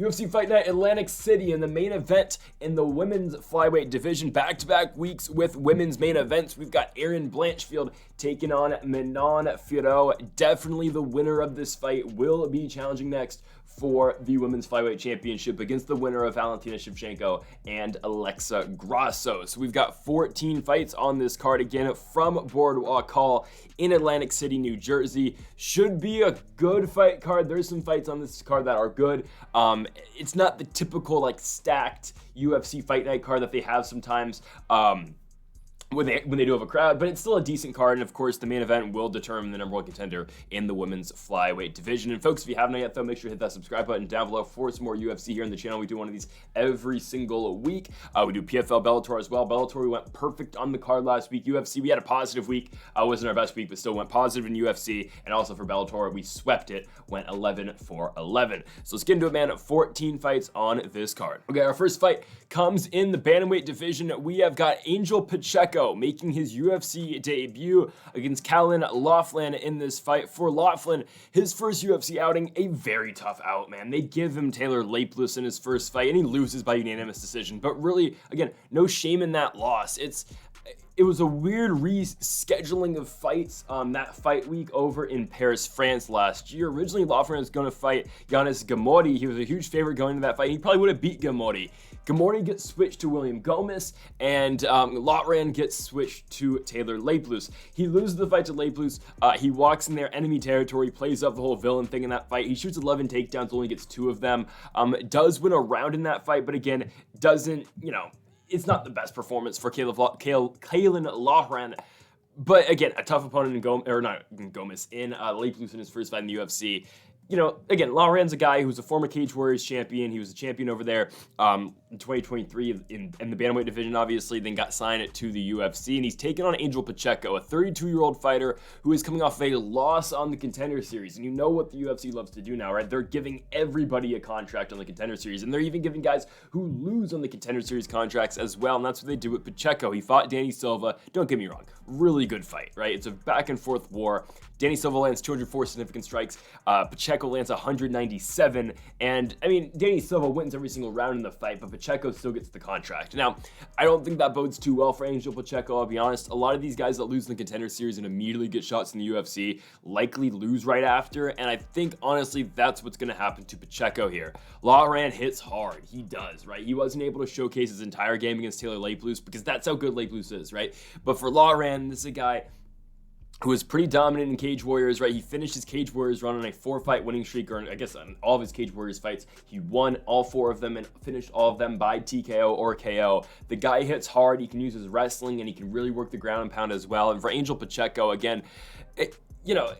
UFC Fight Night Atlantic City in the main event in the women's flyweight division. Back-to-back weeks with women's main events. We've got Erin Blanchfield taking on Manon Fiorot. Definitely the winner of this fight will be challenging next for the women's flyweight championship against the winner of Valentina Shevchenko and Alexa Grasso. So we've got 14 fights on this card, again from Boardwalk Hall in Atlantic City, New Jersey. Should be a good fight card. There's some fights on this card that are good. It's not the typical like stacked UFC Fight Night card that they have sometimes. When they do have a crowd, but it's still a decent card, and of course the main event will determine the number one contender in the women's flyweight division. And folks, if you haven't yet though, make sure to hit that subscribe button down below for some more UFC here on the channel. We do one of these every single week. We do PFL, Bellator as well. Bellator, we went perfect on the card last week. UFC, we had a positive week. Wasn't our best week, but still went positive in UFC. And also for Bellator, we swept it, went 11 for 11. So let's get into it, man. 14 fights on this card. Okay, our first fight comes in the bantamweight division. We have got Angel Pacheco making his UFC debut against Loughran in this fight. For Loughran, his first UFC outing, a very tough out, man. They give him Taylor Lapeless in his first fight, and he loses by unanimous decision. But really, again, no shame in that loss. It was a weird rescheduling of fights that fight week over in Paris, France last year. Originally, Loughran was going to fight Yannis Gamodi. He was a huge favorite going into that fight. He probably would have beat Gamodi. Gamodi gets switched to William Gomez, and Loughran gets switched to Taylor Lapeless. He loses the fight to Lapeless. He walks in their enemy territory, plays up the whole villain thing in that fight. He shoots 11 takedowns, only gets 2 of them. Does win a round in that fight, but again, doesn't, it's not the best performance for Kaylin Loughran. But again, a tough opponent in Lapeless in his first fight in the UFC. Again, Loughran's a guy who's a former Cage Warriors champion. He was a champion over there in 2023 in the bantamweight division, obviously, then got signed to the UFC. And he's taken on Angel Pacheco, a 32-year-old fighter who is coming off a loss on the Contender Series. And you know what the UFC loves to do now, right? They're giving everybody a contract on the Contender Series. And they're even giving guys who lose on the Contender Series contracts as well. And that's what they do with Pacheco. He fought Danny Silva. Don't get me wrong. Really good fight, right? It's a back-and-forth war. Danny Silva lands 204 significant strikes. Pacheco lands 197. And, Danny Silva wins every single round in the fight, but Pacheco still gets the contract. Now, I don't think that bodes too well for Angel Pacheco, I'll be honest. A lot of these guys that lose in the Contender Series and immediately get shots in the UFC likely lose right after, and I think, honestly, that's what's going to happen to Pacheco here. Loughran hits hard. He does, right? He wasn't able to showcase his entire game against Taylor Lapeless because that's how good Lapeless is, right? But for Loughran, this is a guy who was pretty dominant in Cage Warriors, right? He finished his Cage Warriors run on a 4-fight winning streak, or I guess on all of his Cage Warriors fights. He won all 4 of them and finished all of them by TKO or KO. The guy hits hard. He can use his wrestling, and he can really work the ground and pound as well. And for Angel Pacheco, again,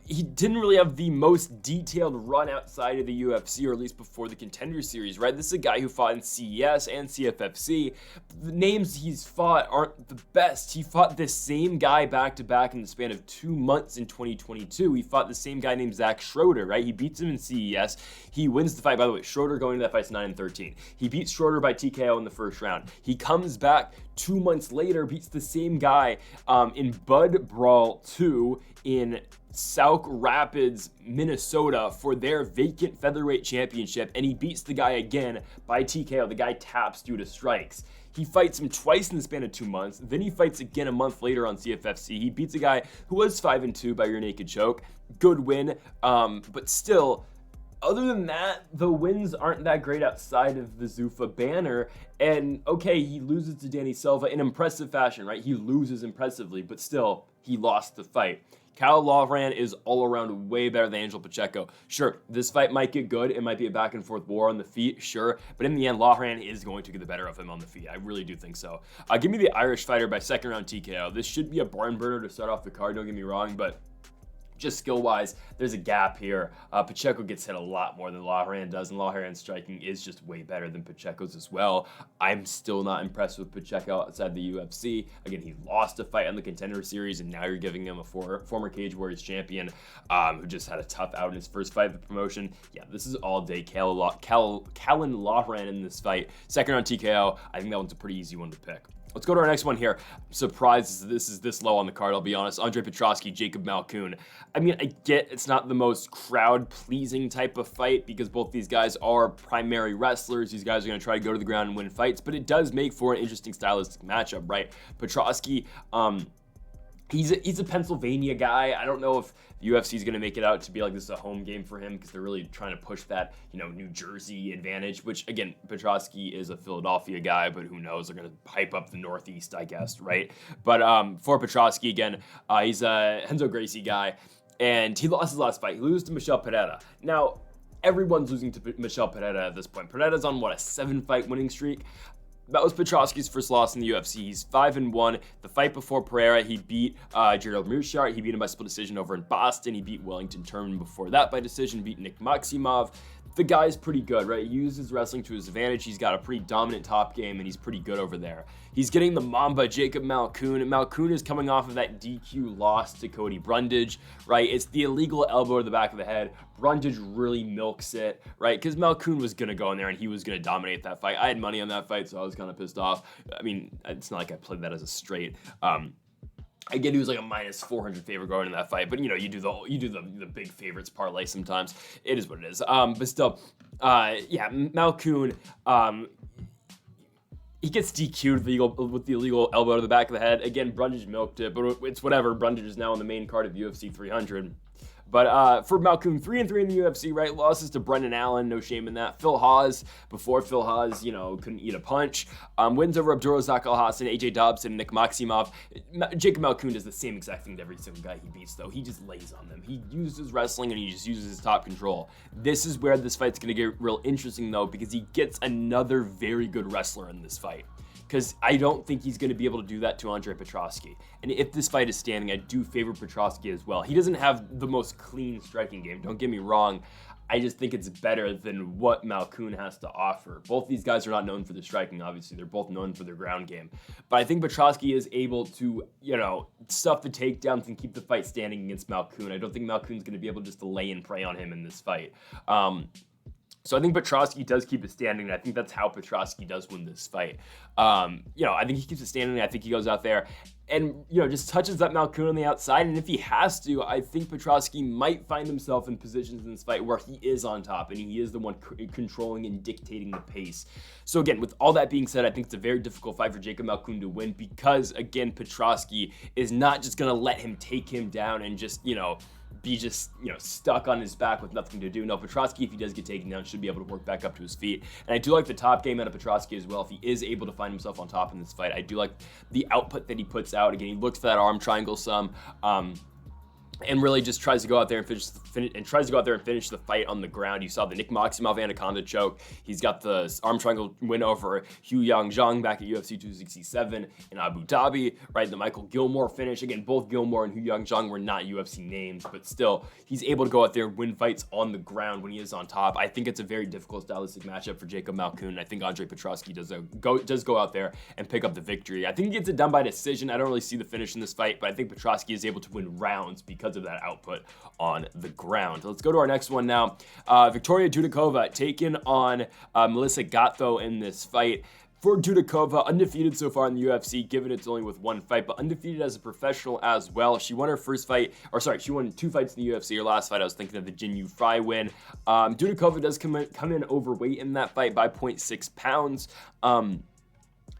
he didn't really have the most detailed run outside of the UFC, or at least before the Contender Series, right? This is a guy who fought in CES and CFFC. The names he's fought aren't the best. He fought the same guy back-to-back in the span of 2 months in 2022. He fought the same guy named Zach Schroeder, right? He beats him in CES. He wins the fight. By the way, Schroeder going into that fight's 9-13. He beats Schroeder by TKO in the first round. He comes back 2 months later, beats the same guy in Bud Brawl 2 in Sauk Rapids, Minnesota for their vacant featherweight championship, and he beats the guy again by TKO. The guy taps due to strikes. He fights him twice in the span of 2 months. Then he fights again a month later on CFFC. He beats a guy who was 5-2 by rear naked choke. Good win, but still, other than that, the wins aren't that great outside of the Zuffa banner. And okay, he loses to Danny Silva in impressive fashion, right? He loses impressively, but still, he lost the fight. Loughran is all around way better than Angel Pacheco. Sure, this fight might get good. It might be a back-and-forth war on the feet, sure. But in the end, Loughran is going to get the better of him on the feet. I really do think so. Give me the Irish fighter by second-round TKO. This should be a barn burner to start off the card, don't get me wrong, but just skill-wise, there's a gap here. Pacheco gets hit a lot more than Loughran does, and Loughran's striking is just way better than Pacheco's as well. I'm still not impressed with Pacheco outside the UFC. Again, he lost a fight on the Contender Series, and now you're giving him a former Cage Warriors champion who just had a tough out in his first fight of the promotion. Yeah, this is all day Kalen Loughran in this fight. Second round TKO, I think that one's a pretty easy one to pick. Let's go to our next one here. I'm surprised this is this low on the card, I'll be honest. Andre Petroski, Jacob Malkoun. I mean, I get it's not the most crowd-pleasing type of fight because both these guys are primary wrestlers. These guys are going to try to go to the ground and win fights, but it does make for an interesting stylistic matchup, right? Petroski, he's a Pennsylvania guy. I don't know if the UFC is going to make it out to be like this is a home game for him because they're really trying to push that, New Jersey advantage, which again, Petroski is a Philadelphia guy, but who knows? They're going to hype up the Northeast, I guess, right? But for Petroski, again, he's a Renzo Gracie guy, and he lost his last fight. He loses to Michel Pereira. Now, everyone's losing to Michel Pereira at this point. Pereira's on, a 7-fight winning streak? That was Petroski's first loss in the UFC. He's 5-1. The fight before Pereira, he beat Gerald Meerschaert. He beat him by split decision over in Boston. He beat Wellington Turman before that by decision. Beat Nick Maximov. The guy's pretty good, right? He uses wrestling to his advantage. He's got a pretty dominant top game, and he's pretty good over there. He's getting the Mamba, Jacob Malkoun. And Malkoun is coming off of that DQ loss to Cody Brundage, right? It's the illegal elbow to the back of the head. Brundage really milks it, right? Because Malkoun was going to go in there, and he was going to dominate that fight. I had money on that fight, so I was kind of pissed off. I mean, it's not like I played that as a straight. Again, he was like a minus 400 favorite going in that fight, but you do the big favorites parlay sometimes. It is what it is. But still, Malkoun, he gets DQ'd with the illegal elbow to the back of the head. Again, Brundage milked it, but it's whatever. Brundage is now on the main card of UFC 300. But for Malkoun, 3-3 in the UFC, right? Losses to Brendan Allen, no shame in that. Phil Hawes, before Phil Hawes, couldn't eat a punch. Wins over Abdulrazak Alhassan, AJ Dobson, Nick Maximov. Jacob Malkoun does the same exact thing to every single guy he beats, though. He just lays on them. He uses wrestling, and he just uses his top control. This is where this fight's going to get real interesting, though, because he gets another very good wrestler in this fight. Because I don't think he's going to be able to do that to Andre Petroski. And if this fight is standing, I do favor Petroski as well. He doesn't have the most clean striking game, don't get me wrong. I just think it's better than what Malkoun has to offer. Both these guys are not known for their striking, obviously. They're both known for their ground game. But I think Petroski is able to, stuff the takedowns and keep the fight standing against Malkoun. I don't think Malkoun's going to be able just to lay and prey on him in this fight. So I think Petroski does keep it standing, and I think that's how Petroski does win this fight. I think he keeps it standing. I think he goes out there and, just touches that Malkoun on the outside. And if he has to, I think Petroski might find himself in positions in this fight where he is on top and he is the one controlling and dictating the pace. So again, with all that being said, I think it's a very difficult fight for Jacob Malkoun to win because, again, Petroski is not just going to let him take him down and just, be stuck on his back with nothing to do. No, Petroski, if he does get taken down, should be able to work back up to his feet. And I do like the top game out of Petroski as well. If he is able to find himself on top in this fight, I do like the output that he puts out. Again, he looks for that arm triangle some. And really just tries to go out there and finish the fight on the ground. You saw the Nick Maximov Anaconda choke. He's got the arm triangle win over Hu Yang back at UFC 267 in Abu Dhabi, right? The Michael Gilmore finish. Again, both Gilmore and Hu Yang were not UFC names, but still, he's able to go out there and win fights on the ground when he is on top. I think it's a very difficult stylistic matchup for Jacob Malkoun. I think Andre Petroski does go out there and pick up the victory. I think he gets it done by decision. I don't really see the finish in this fight, but I think Petroski is able to win rounds because of that output on the ground. Let's go to our next one now. Victoria Dudakova taking on Melissa Gatto in this fight. For Dudakova, undefeated so far in the UFC, given it's only with one fight, but undefeated as a professional as well. She won her first fight, she won 2 fights in the UFC. Her last fight, I was thinking of the Jin Yu Fry win. Dudakova does come in overweight in that fight by 0.6 pounds.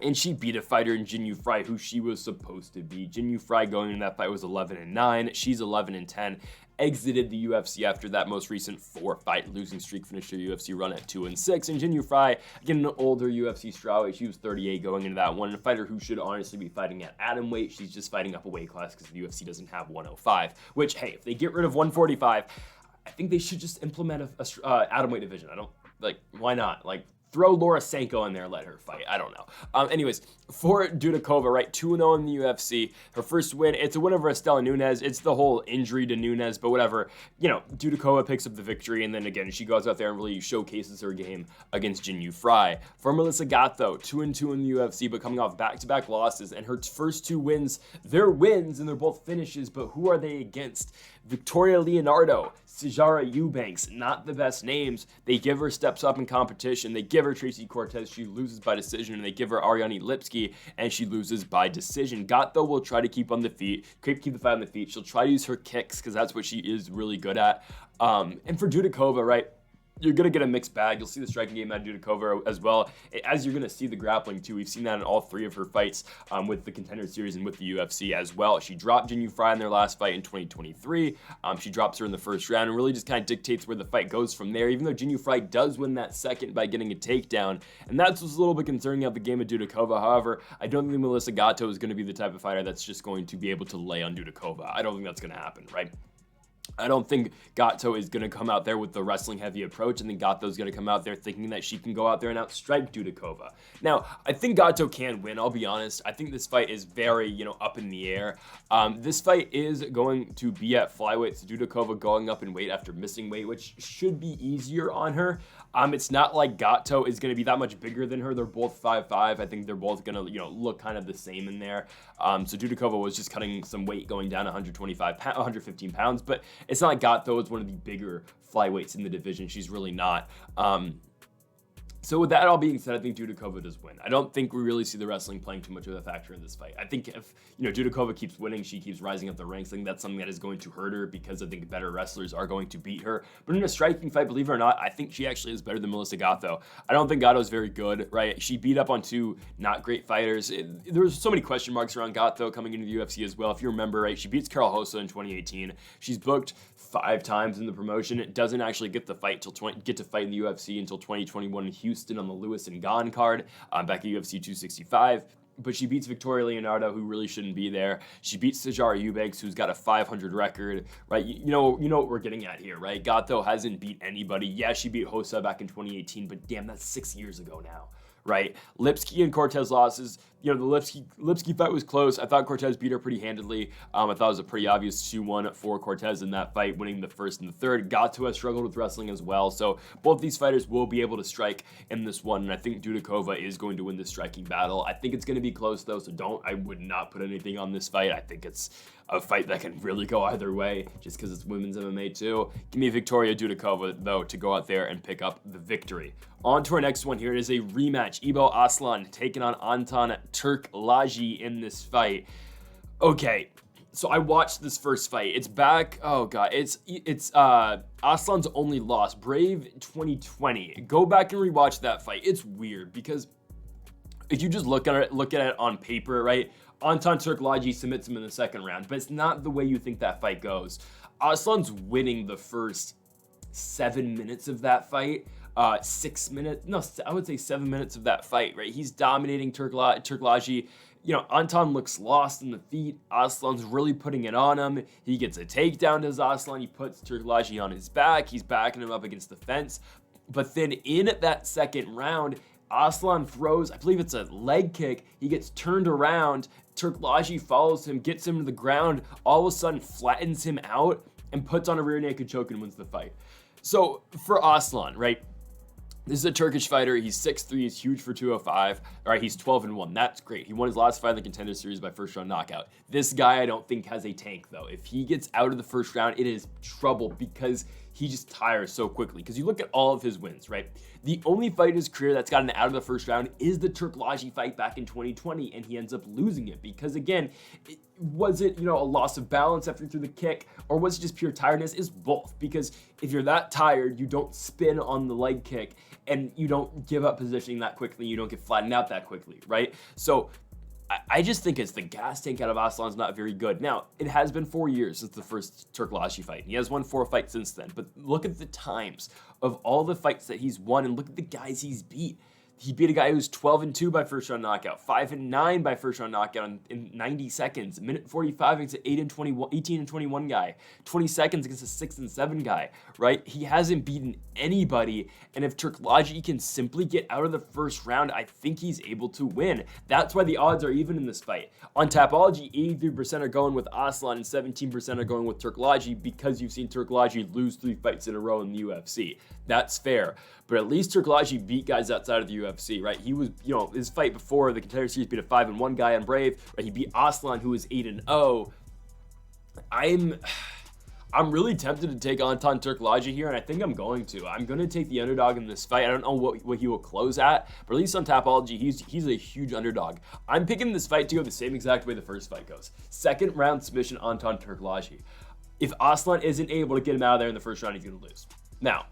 And she beat a fighter in Jin Yu Fry who she was supposed to beat. Jin Yu Fry going into that fight was 11-9. She's 11-10. Exited the UFC after that most recent 4-fight losing streak, finished her UFC run at 2-6. And Jin Yu Fry, again, an older UFC strawweight. She was 38 going into that one. A fighter who should honestly be fighting at atomweight. She's just fighting up a weight class because the UFC doesn't have 105. Which, hey, if they get rid of 145, I think they should just implement a atomweight division. Why not? Throw Laura Sanko in there, let her fight. I don't know. Anyways, for Dudakova, right, 2-0 in the UFC. Her first win, it's a win over Estela Nunes. It's the whole injury to Nunes, but whatever. Dudakova picks up the victory, and then again, she goes out there and really showcases her game against Jin Yu Fry. For Melissa Gatto, 2-2 in the UFC, but coming off back-to-back losses, and her first 2 wins, they're wins, and they're both finishes, but who are they against? Victoria Leonardo, Sijara Eubanks, not the best names. They give her steps up in competition. They give her Tracy Cortez, she loses by decision, and they give her Ariane Lipski, and she loses by decision. Gatto will try to keep on the feet, keep the fight on the feet. She'll try to use her kicks because that's what she is really good at. And for Dudakova, right, you're going to get a mixed bag. You'll see the striking game out of Dudakova as well, as you're going to see the grappling too. We've seen that in all three of her fights with the Contender Series and with the UFC as well. She dropped Jinh Yu Frey in their last fight in 2023. She drops her in the first round and really just kind of dictates where the fight goes from there, even though Jinh Yu Frey does win that second by getting a takedown. And that's what's a little bit concerning of the game of Dudakova. However, I don't think Melissa Gatto is going to be the type of fighter that's just going to be able to lay on Dudakova. I don't think that's going to happen, right? I don't think Gatto is going to come out there with the wrestling heavy approach. I think Gatto is going to come out there thinking that she can go out there and outstrike Dudakova. Now, I think Gatto can win, I'll be honest. I think this fight is very, up in the air. This fight is going to be at flyweight, so Dudakova going up in weight after missing weight, which should be easier on her. It's not like Gatto is going to be that much bigger than her. They're both 5'5". I think they're both going to, look kind of the same in there. So Dudakova was just cutting some weight going down 115 pounds, but it's not like Gatto is one of the bigger flyweights in the division. She's really not. So with that all being said, I think Dudakova does win. I don't think we really see the wrestling playing too much of a factor in this fight. I think if, Dudakova keeps winning, she keeps rising up the ranks, I think that's something that is going to hurt her because I think better wrestlers are going to beat her. But in a striking fight, believe it or not, I think she actually is better than Melissa Gatto. I don't think Gatto is very good, right? She beat up on two not great fighters. There was so many question marks around Gatto coming into the UFC as well. If you remember, right, she beats Carol Hossa in 2018. She's booked 5 times in the promotion. It doesn't actually get to fight in the UFC until 2021 in Houston on the Lewis and Gane card back at UFC 265. But she beats Victoria Leonardo, who really shouldn't be there. She beats Sijara Eubanks, who's got a 500 record, right? You know what we're getting at here, right? Gatto hasn't beat anybody. Yeah, she beat Hossa back in 2018, but damn, that's 6 years ago now, right? Lipski and Cortez losses. The Lipski fight was close. I thought Cortez beat her pretty handedly. I thought it was a pretty obvious 2-1 for Cortez in that fight, winning the first and the third. Gatto has struggled with wrestling as well. So both these fighters will be able to strike in this one. And I think Dudakova is going to win this striking battle. I think it's going to be close though. So I would not put anything on this fight. I think it's a fight that can really go either way just because it's women's MMA too. Give me Victoria Dudakova though to go out there and pick up the victory. On to our next one here. It is a rematch. Ibo Aslan taking on Anton Turkalj in this fight. Okay, so I watched this first fight. It's back. Oh god, it's Aslan's only loss, Brave 2020. Go back and rewatch that fight. It's weird because if you just look at it on paper, right? Anton Turkalj submits him in the second round, but it's not the way you think that fight goes. Aslan's winning the first 7 minutes of that fight. 6 minutes, no, I would say 7 minutes of that fight, right? He's dominating Turkalj. Anton looks lost in the feet. Aslan's really putting it on him. He gets a takedown to Aslan. He puts Turkalj on his back. He's backing him up against the fence. But then in that second round, Aslan throws, I believe it's a leg kick. He gets turned around. Turkalj follows him, gets him to the ground, all of a sudden flattens him out and puts on a rear naked choke and wins the fight. So for Aslan, right? This is a Turkish fighter. He's 6'3", he's huge for 205. All right, he's 12-1. That's great. He won his last fight in the Contender Series by first round knockout. This guy I don't think has a tank though. If he gets out of the first round, it is trouble because he just tires so quickly. Because you look at all of his wins, right? The only fight in his career that's gotten out of the first round is the Turkalj fight back in 2020, and he ends up losing it because, again, was it, a loss of balance after he threw the kick, or was it just pure tiredness? It's both, because if you're that tired, you don't spin on the leg kick, and you don't give up positioning that quickly, you don't get flattened out that quickly, right? So I just think it's the gas tank out of Aslan's not very good. Now, it has been 4 years since the first Turkalj fight. He has won 4 fights since then, but look at the times of all the fights that he's won and look at the guys he's beat. He beat a guy who's 12-2 by first round knockout, 5-9 by first round knockout in 90 seconds, minute 45 against an 18-21 guy, 20 seconds against a 6-7 guy, right? He hasn't beaten anybody, and if Turkalj can simply get out of the first round, I think he's able to win. That's why the odds are even in this fight. On Tapology, 83% are going with Aslan and 17% are going with Turkalj because you've seen Turkalj lose 3 fights in a row in the UFC. That's fair. But at least Turkalj beat guys outside of the UFC, right? He was, his fight before the Contender Series beat a 5-1 guy on Brave, right? He beat Aslan, who was 8-0. I'm really tempted to take Anton Turkalj here, and I think I'm going to. I'm going to take the underdog in this fight. I don't know what he will close at, but at least on Tapology, he's a huge underdog. I'm picking this fight to go the same exact way the first fight goes. Second round submission, Anton Turkalj. If Aslan isn't able to get him out of there in the first round, he's going to lose. Now,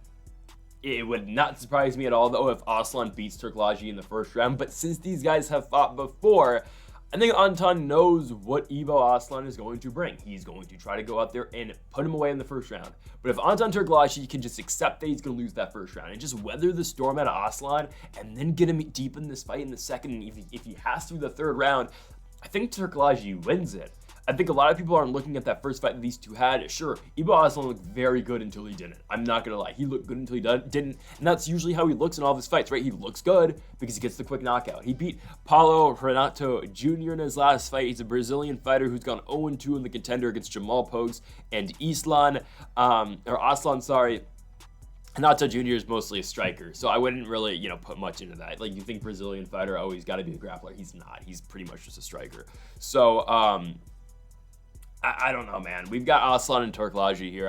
it would not surprise me at all, though, if Aslan beats Turkalj in the first round, but since these guys have fought before, I think Anton knows what Evo Aslan is going to bring. He's going to try to go out there and put him away in the first round. But if Anton Turkalj can just accept that he's going to lose that first round and just weather the storm out of Aslan and then get him deep in this fight in the second, and if he has to the third round, I think Turkalj wins it. I think a lot of people aren't looking at that first fight that these two had. Sure, Evo Aslan looked very good until he didn't. I'm not going to lie. He looked good until he didn't. And that's usually how he looks in all of his fights, right? He looks good because he gets the quick knockout. He beat Paulo Renato Jr. in his last fight. He's a Brazilian fighter who's gone 0-2 in the contender against Jamal Pogues and Aslan. Renato Jr. is mostly a striker, so I wouldn't really, put much into that. Like, you think Brazilian fighter, he's got to be a grappler. He's not. He's pretty much just a striker. So, I don't know, man. We've got Aslan and Turkalj here.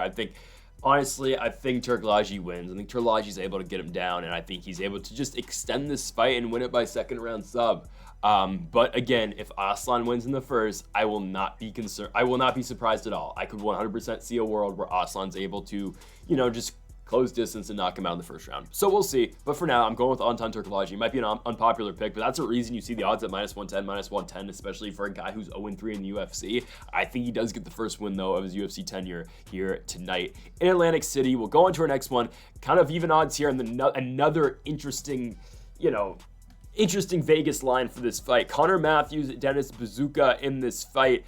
Honestly, I think Turkalj wins. I think Turkalj is able to get him down, and I think he's able to just extend this fight and win it by second round sub. But again, if Aslan wins in the first, I will not be concerned. I will not be surprised at all. I could 100% see a world where Aslan's able to, just close distance and knock him out in the first round. So we'll see. But for now, I'm going with Anton Turkalj. He might be an unpopular pick, but that's a reason you see the odds at -110, -110, especially for a guy who's 0-3 in the UFC. I think he does get the first win, though, of his UFC tenure here tonight in Atlantic City. We'll go into our next one. Kind of even odds here, and another interesting, interesting Vegas line for this fight. Connor Matthews, Denis Buzukja in this fight.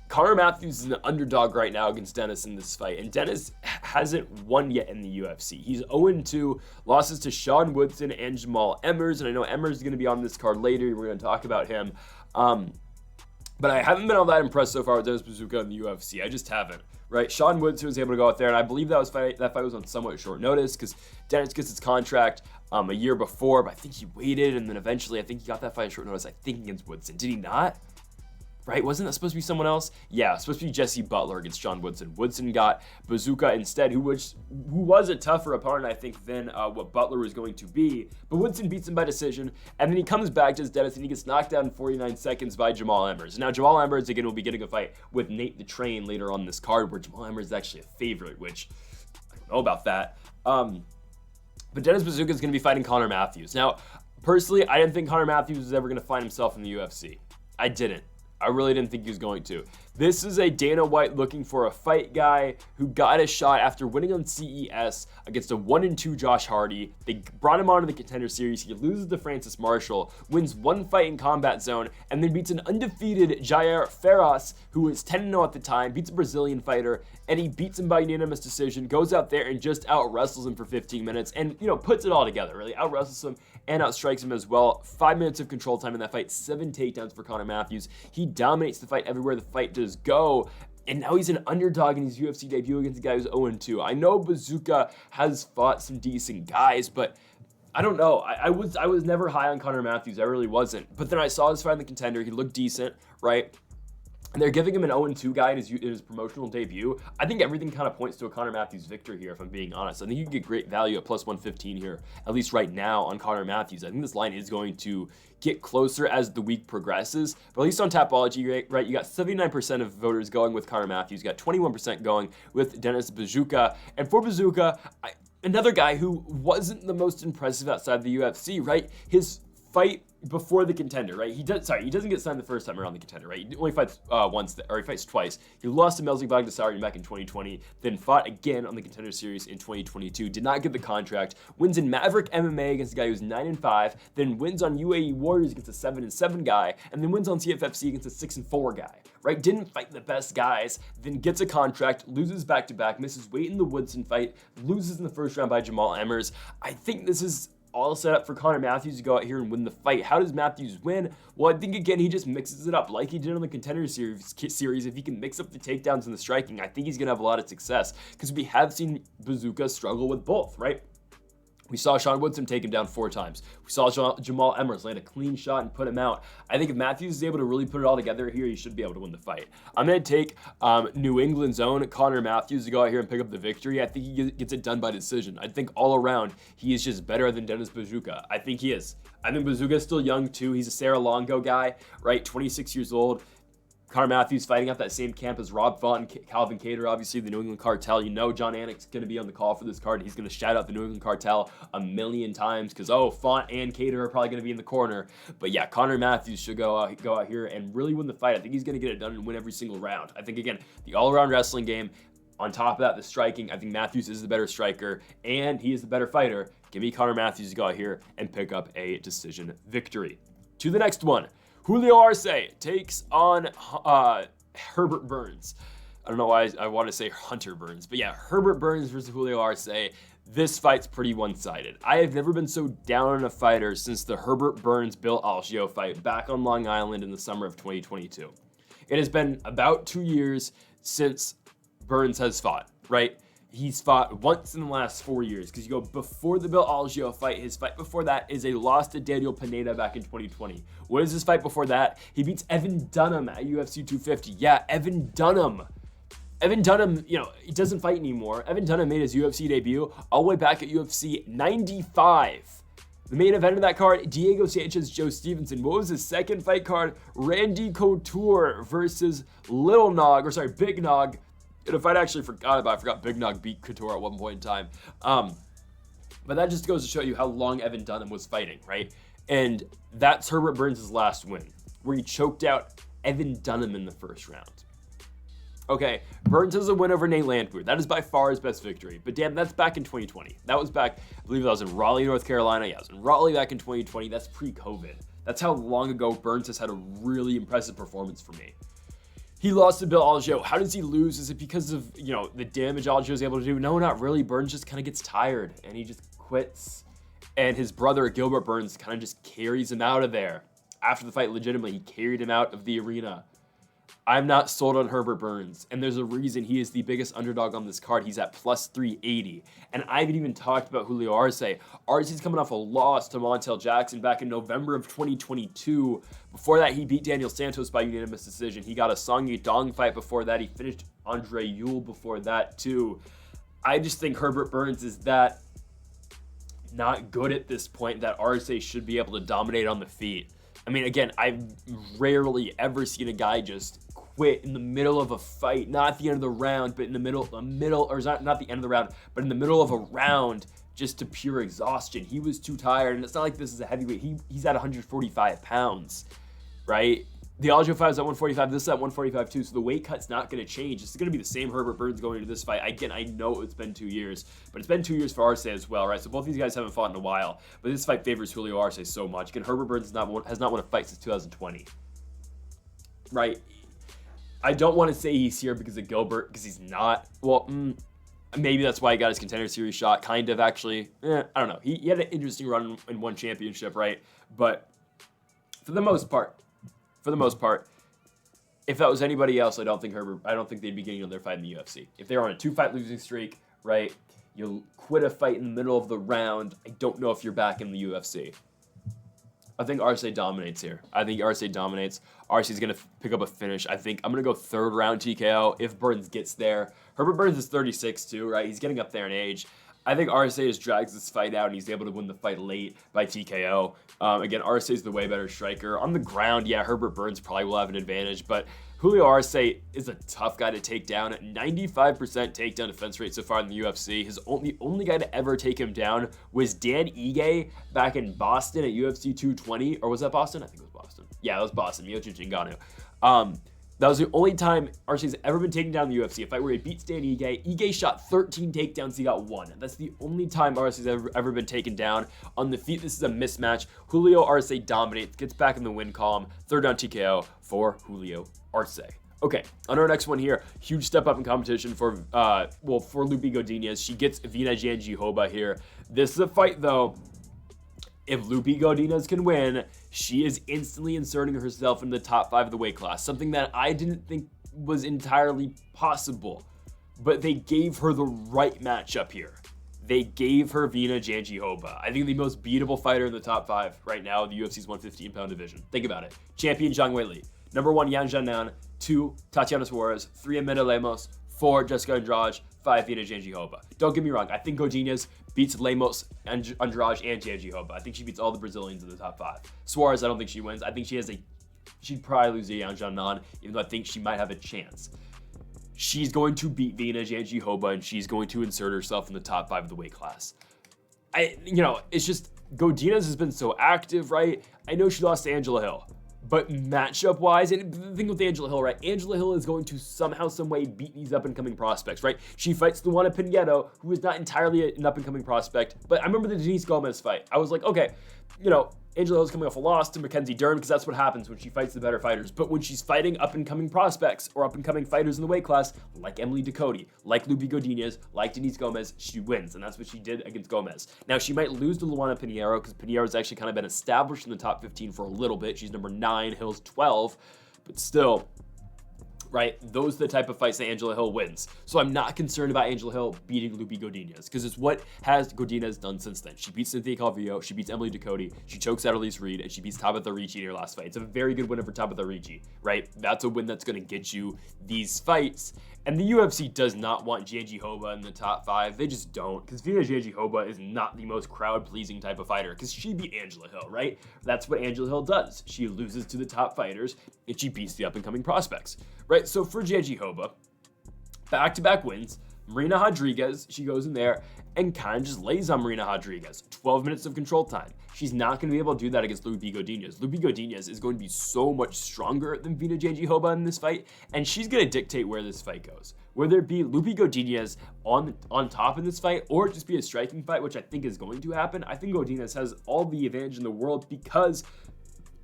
Connor Matthews is an underdog right now against Denis in this fight, and Denis hasn't won yet in the UFC. He's 0-2, losses to Sean Woodson and Jamal Emmers, and I know Emmers is going to be on this card later. We're going to talk about him. But I haven't been all that impressed so far with Denis Buzukja in the UFC. I just haven't, right? Sean Woodson was able to go out there, and I believe that fight was on somewhat short notice because Denis gets his contract a year before, but I think he waited, and then eventually I think he got that fight on short notice, I think against Woodson. Did he not? Right? Wasn't that supposed to be someone else? Yeah, supposed to be Jesse Butler against Sean Woodson. Woodson got Buzukja instead, who was a tougher opponent, I think, than what Butler was going to be. But Woodson beats him by decision, and then he comes back to Denis, and he gets knocked down in 49 seconds by Jamal Emmers. Now, Jamal Emmers, again, will be getting a fight with Nate the Train later on this card, where Jamal Emmers is actually a favorite, which I don't know about that. But Denis Buzukja is going to be fighting Connor Matthews. Now, personally, I didn't think Connor Matthews was ever going to find himself in the UFC. I didn't. I really didn't think he was going to. This is a Dana White looking for a fight guy who got a shot after winning on CES against a 1-2 Josh Hardy. They brought him onto the Contender Series. He loses to Francis Marshall, wins one fight in Combat Zone, and then beats an undefeated Jair Ferraz, who was 10-0 at the time, beats a Brazilian fighter, and he beats him by unanimous decision, goes out there and just out-wrestles him for 15 minutes and, puts it all together, really. Out-wrestles him and outstrikes him as well. 5 minutes of control time in that fight, 7 takedowns for Connor Matthews. He dominates the fight everywhere the fight does go, and now he's an underdog in his UFC debut against a guy who's 0-2. I know Buzukja has fought some decent guys, but I don't know. I was never high on Connor Matthews. I really wasn't. But then I saw his fight in the Contender. He looked decent, right? And they're giving him an 0-2 guy in his promotional debut. I think everything kind of points to a Connor Matthews victory here, if I'm being honest. I think you can get great value at +115 here, at least right now, on Connor Matthews. I think this line is going to get closer as the week progresses. But at least on Tapology, right, you got 79% of voters going with Connor Matthews. You got 21% going with Denis Buzukja. And for Buzukja, another guy who wasn't the most impressive outside the UFC, right? His fight before the Contender, right? He doesn't get signed the first time around the Contender, right? He only fights he fights twice. He lost to Melzik Bagdasaryan back in 2020, then fought again on the Contender Series in 2022. Did not get the contract. Wins in Maverick MMA against a guy who's 9-5, then wins on UAE Warriors against a 7-7 guy, and then wins on CFFC against a 6-4 guy, right? Didn't fight the best guys, then gets a contract, loses back-to-back, misses weight in the Woodson fight, loses in the first round by Jamal Emmers. I think this is all set up for Connor Matthews to go out here and win the fight. How does Matthews win? Well, I think, again, he just mixes it up like he did on the Contender Series. If he can mix up the takedowns and the striking, I think he's going to have a lot of success because we have seen Buzukja struggle with both, right? We saw Sean Woodson take him down 4 times. We saw Jamal Emmers land a clean shot and put him out. I think if Matthews is able to really put it all together here, he should be able to win the fight. I'm going to take New England's own Connor Matthews to go out here and pick up the victory. I think he gets it done by decision. I think all around, he is just better than Denis Buzukja. I think he is. I think Buzukja is still young too. He's a Sarah Longo guy, right? 26 years old. Connor Matthews fighting out that same camp as Rob Font and Calvin Kattar, obviously the New England Cartel. You know John Anik's going to be on the call for this card. He's going to shout out the New England Cartel a million times because, Font and Kattar are probably going to be in the corner. But yeah, Connor Matthews should go out here and really win the fight. I think he's going to get it done and win every single round. I think, again, the all-around wrestling game, on top of that, the striking, I think Matthews is the better striker, and he is the better fighter. Give me Connor Matthews to go out here and pick up a decision victory. To the next one. Julio Arce takes on Herbert Burns. I don't know why I want to say Hunter Burns, but yeah, Herbert Burns versus Julio Arce. This fight's pretty one-sided. I have never been so down on a fighter since the Herbert Burns-Bill Algeo fight back on Long Island in the summer of 2022. It has been about 2 years since Burns has fought, right? He's fought once in the last 4 years because you go before the Bill Algeo fight. His fight before that is a loss to Daniel Pineda back in 2020. What is his fight before that? He beats Evan Dunham at UFC 250. Yeah, Evan Dunham. Evan Dunham, he doesn't fight anymore. Evan Dunham made his UFC debut all the way back at UFC 95. The main event of that card, Diego Sanchez, Joe Stevenson. What was his second fight card? Randy Couture versus Big Nog. In a fight I actually forgot about. I forgot Big Nog beat Couture at one point in time. But that just goes to show you how long Evan Dunham was fighting, right? And that's Herbert Burns' last win, where he choked out Evan Dunham in the first round. Okay, Burns has a win over Nate Landwehr. That is by far his best victory. But damn, that's back in 2020. That was back, I believe that was in Raleigh, North Carolina. Yeah, it was in Raleigh back in 2020. That's pre-COVID. That's how long ago Burns has had a really impressive performance for me. He lost to Bill Algeo. How does he lose? Is it because of, the damage Algeo is able to do? No, not really. Burns just kind of gets tired and he just quits. And his brother, Gilbert Burns, kind of just carries him out of there. After the fight, legitimately, he carried him out of the arena. I'm not sold on Herbert Burns, and there's a reason he is the biggest underdog on this card. He's at plus 380. And I haven't even talked about Julio Arce. Arce's coming off a loss to Montel Jackson back in November of 2022. Before that, he beat Daniel Santos by unanimous decision. He got a Song Yadong fight before that. He finished Andre Ewell before that, too. I just think Herbert Burns is that not good at this point that Arce should be able to dominate on the feet. I mean, again, I've rarely ever seen a guy just quit in the middle of a fight, not at the end of the round, but in the middle, or not the end of the round, but in the middle of a round, just to pure exhaustion. He was too tired, and it's not like this is a heavyweight. He's at 145 pounds, right? The Algeo fight is at 145. This is at 145 too, so the weight cut's not going to change. It's going to be the same Herbert Burns going into this fight. Again, I know it's been 2 years, but it's been 2 years for Arce as well, right? So both these guys haven't fought in a while, but this fight favors Julio Arce so much. Again, Herbert Burns has not won a fight since 2020, right? I don't want to say he's here because of Gilbert, because he's not. Well, maybe that's why he got his Contender Series shot, kind of, actually. I don't know. He had an interesting run in one championship, right? But for the most part, if that was anybody else, I don't think they'd be getting another fight in the UFC. If they're on a 2-fight losing streak, right, you quit a fight in the middle of the round, I don't know if you're back in the UFC. I think Arce dominates here. Arce's going to pick up a finish. I think I'm going to go 3rd round TKO if Burns gets there. Herbert Burns is 36 too, right? He's getting up there in age. I think Arce just drags this fight out and he's able to win the fight late by TKO. Again, Arce is the way better striker. On the ground, yeah, Herbert Burns probably will have an advantage, but Julio Arce is a tough guy to take down. 95% takedown defense rate so far in the UFC. The only guy to ever take him down was Dan Ige back in Boston at UFC 220. Or was that Boston? I think it was Boston. Yeah, it was Boston. Miocic Ngannou. That was the only time Arce's ever been taken down in the UFC, a fight where he beats Dan Ige. Ige shot 13 takedowns, he got 1. That's the only time Arce's ever been taken down. On the feet, this is a mismatch. Julio Arce dominates, gets back in the win column. 3rd round TKO for Julio Arce. Okay, on our next one here, huge step up in competition for Luque Godinez. She gets Vina Jandiroba here. This is a fight, though. If Luque Godinez can win, she is instantly inserting herself in the top 5 of the weight class, something that I didn't think was entirely possible, but they gave her the right matchup here. they gave her Vina Jandiroba. I think the most beatable fighter in the top 5 right now in the UFC's 115-pound division. Think about it. Champion Zhang Weili. Number 1, Yan Zhannan. 2, Tatiana Suarez. 3, Amanda Lemos. 4, Jessica Andrade. 5, Vina Jandiroba. Don't get me wrong. I think Godinez beats Lemos, Andrade, and Jandiroba. I think she beats all the Brazilians in the top 5. Suarez, I don't think she wins. I think she'd probably lose to Yan Zhannan, even though I think she might have a chance. She's going to beat Vina Jandiroba, and she's going to insert herself in the top 5 of the weight class. It's just Godinez has been so active, right? I know she lost to Angela Hill, but matchup-wise, and the thing with Angela Hill, right? Angela Hill is going to somehow, some way beat these up-and-coming prospects, right? She fights Luana Pinheiro, who is not entirely an up-and-coming prospect, but I remember the Denise Gomez fight. I was like, okay, Angela Hill's coming off a loss to Mackenzie Dern because that's what happens when she fights the better fighters. But when she's fighting up-and-coming prospects or up-and-coming fighters in the weight class, like Emily Ducote, like Luque Godinez, like Denise Gomez, she wins. And that's what she did against Gomez. Now, she might lose to Luana Pinheiro because Pinheiro's actually kind of been established in the top 15 for a little bit. She's number 9, Hill's 12. But still, right? Those are the type of fights that Angela Hill wins. So I'm not concerned about Angela Hill beating Luque Godinez because it's what has Godinez done since then. She beats Cynthia Calvillo, she beats Emily Ducote, she chokes out Elise Reed, and she beats Tabitha Ricci in her last fight. It's a very good win over Tabitha Ricci, right? That's a win that's going to get you these fights. And the UFC does not want Jandiroba in the top 5. They just don't, because Vina Jandiroba is not the most crowd-pleasing type of fighter, because she beat Angela Hill, right? That's what Angela Hill does. She loses to the top fighters, and she beats the up-and-coming prospects, right? So for Jandiroba, back-to-back wins. Marina Rodriguez, she goes in there and kind of just lays on Marina Rodriguez. 12 minutes of control time. She's not going to be able to do that against Luque Godinez. Luque Godinez is going to be so much stronger than Vina Jandiroba in this fight, and she's going to dictate where this fight goes. Whether it be Luque Godinez on top in this fight, or just be a striking fight, which I think is going to happen. I think Godinez has all the advantage in the world because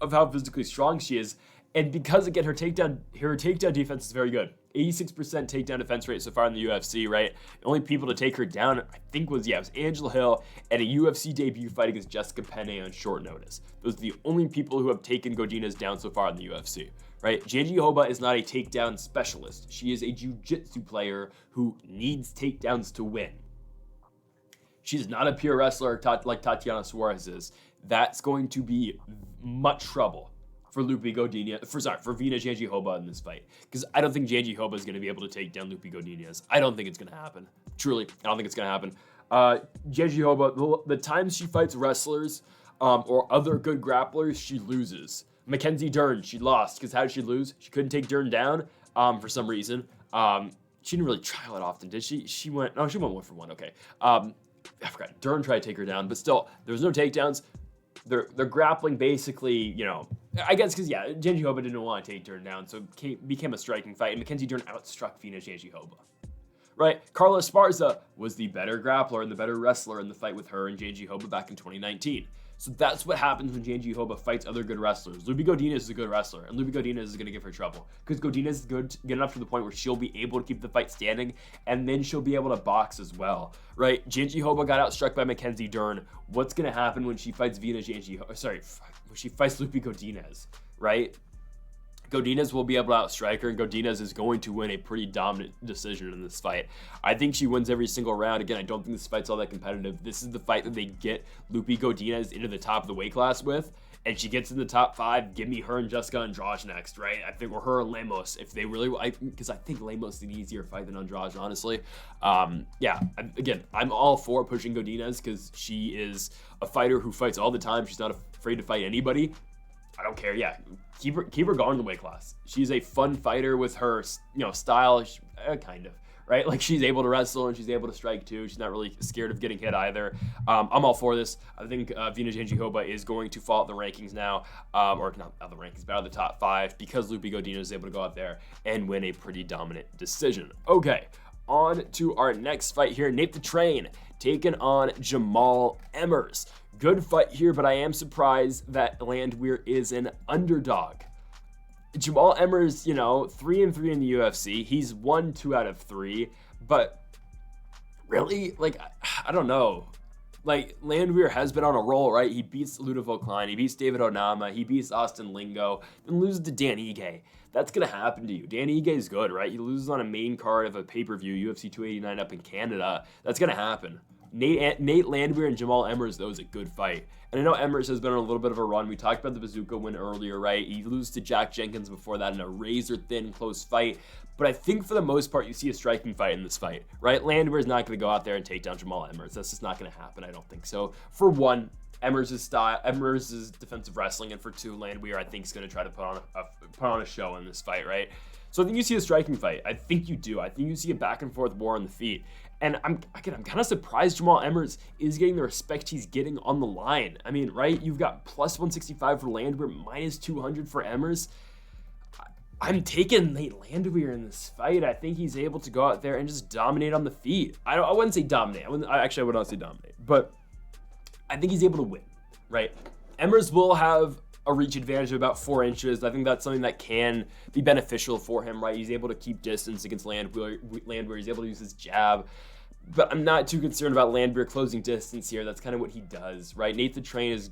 of how physically strong she is, and because, again, her takedown defense is very good. 86% takedown defense rate so far in the UFC, right? The only people to take her down, I think, was Angela Hill at a UFC debut fight against Jessica Penne on short notice. Those are the only people who have taken Godinez down so far in the UFC, right? Jandiroba is not a takedown specialist. She is a jiu-jitsu player who needs takedowns to win. She's not a pure wrestler like Tatiana Suarez is. That's going to be much trouble for Luque Godinez, for Vina Jandiroba in this fight. Because I don't think Jandiroba is going to be able to take down Luque Godinez. I don't think it's going to happen. Truly, I don't think it's going to happen. Jandiroba, the times she fights wrestlers or other good grapplers, she loses. Mackenzie Dern, she lost. Because how did she lose? She couldn't take Dern down for some reason. She didn't really try it often, did she? She went 1-for-1, okay. I forgot. Dern tried to take her down, but still, there was no takedowns. They're grappling basically, I guess because, Jandiroba didn't want to take Dern down, so it became a striking fight, and Mackenzie Dern outstruck Vina Jandiroba, right? Carla Esparza was the better grappler and the better wrestler in the fight with her and Jandiroba back in 2019. So that's what happens when Jandiroba fights other good wrestlers. Luque Godinez is a good wrestler, and Luque Godinez is going to give her trouble because Godinez is good enough to the point where she'll be able to keep the fight standing, and then she'll be able to box as well, right? Jandiroba got outstruck by Mackenzie Dern. What's going to happen when she fights when she fights Luque Godinez, right? Godinez will be able to outstrike her, and Godinez is going to win a pretty dominant decision in this fight. I think she wins every single round. Again, I don't think this fight's all that competitive. This is the fight that they get Luque Godinez into the top of the weight class with, and she gets in the top 5. Give me her and Jessica Andrade next, right? I think, or her and Lemos, if they really, because I think Lemos is an easier fight than Andrade, honestly. Again, I'm all for pushing Godinez because she is a fighter who fights all the time. She's not afraid to fight anybody. I don't care. Yeah, keep her going in the weight class. She's a fun fighter with her, style, kind of, right? Like, she's able to wrestle and she's able to strike too. She's not really scared of getting hit either. I'm all for this. I think Vina Jandiroba is going to fall out the rankings now, or not out the rankings, but out of the top 5 because Luque Godinez is able to go out there and win a pretty dominant decision. Okay, on to our next fight here. Nate the Train taking on Jamal Emmers. Good fight here, but I am surprised that Landwehr is an underdog. Jamal Emmers, 3-3 in the UFC. He's won 2 out of 3, but really, I don't know. Landwehr has been on a roll, right? He beats Ludovic Klein, he beats David Onama, he beats Austin Lingo, then loses to Dan Ige. That's going to happen to you. Dan Ige is good, right? He loses on a main card of a pay-per-view, UFC 289 up in Canada. That's going to happen. Nate Landwehr and Jamal Emmers, though, is a good fight. And I know Emmers has been on a little bit of a run. We talked about the Buzukja win earlier, right? He loses to Jack Jenkins before that in a razor-thin, close fight. But I think for the most part, you see a striking fight in this fight, right? Landwehr is not going to go out there and take down Jamal Emmers. That's just not going to happen, I don't think so. For one, Emmers' style, Emmers' defensive wrestling, and for two, Landwehr, I think, is going to try to put on a show in this fight, right? So I think you see a striking fight. I think you do. I think you see a back and forth war on the feet. And I'm kind of surprised Jamal Emmers is getting the respect he's getting on the line. I mean, right? You've got plus 165 for Landwehr, minus 200 for Emmers. I'm taking Nate Landwehr in this fight. I think he's able to go out there and just dominate on the feet. I wouldn't say dominate. I would not say dominate. But I think he's able to win, right? Emmers will have a reach advantage of about 4 inches. I think that's something that can be beneficial for him, right? He's able to keep distance against Landwehr. He's able to use his jab. But I'm not too concerned about Landwehr closing distance here. That's kind of what he does, right? Nate the Train is,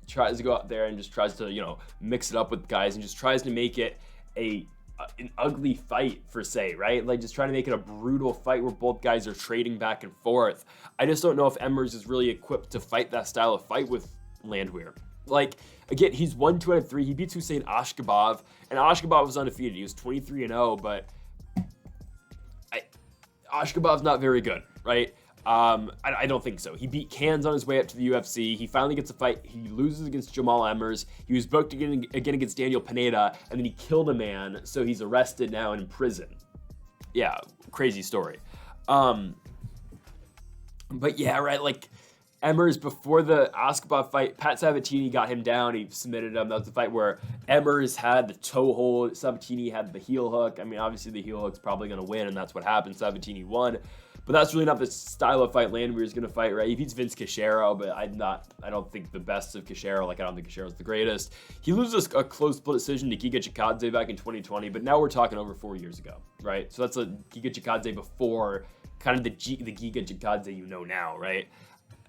tries to go out there and just tries to, mix it up with guys and just tries to make it an ugly fight, for say, right? Like, just trying to make it a brutal fight where both guys are trading back and forth. I just don't know if Emmers is really equipped to fight that style of fight with Landwehr. Like, again, he's won 2 out of 3. He beats Hussein Ashkabov, and Ashkabov was undefeated. He was 23-0, but Ashkabov's not very good, right? I don't think so. He beat Cans on his way up to the UFC. He finally gets a fight. He loses against Jamal Emmers. He was booked again against Daniel Pineda, and then he killed a man, so he's arrested now and in prison. Yeah, crazy story. But yeah, right, like, Emmers, before the Ashkabov fight, Pat Sabatini got him down. He submitted him. That was the fight where Emmers had the toe hold. Sabatini had the heel hook. I mean, obviously the heel hook's probably going to win, and that's what happened. Sabatini won. But that's really not the style of fight Landwehr is going to fight, right? He beats Vince Cachero, but I don't think the best of Cachero. Like, I don't think Cachero's the greatest. He loses a close split decision to Giga Chikadze back in 2020, but now we're talking over 4 years ago, right? So that's a Giga Chikadze before kind of the Giga Chikadze you know now, right?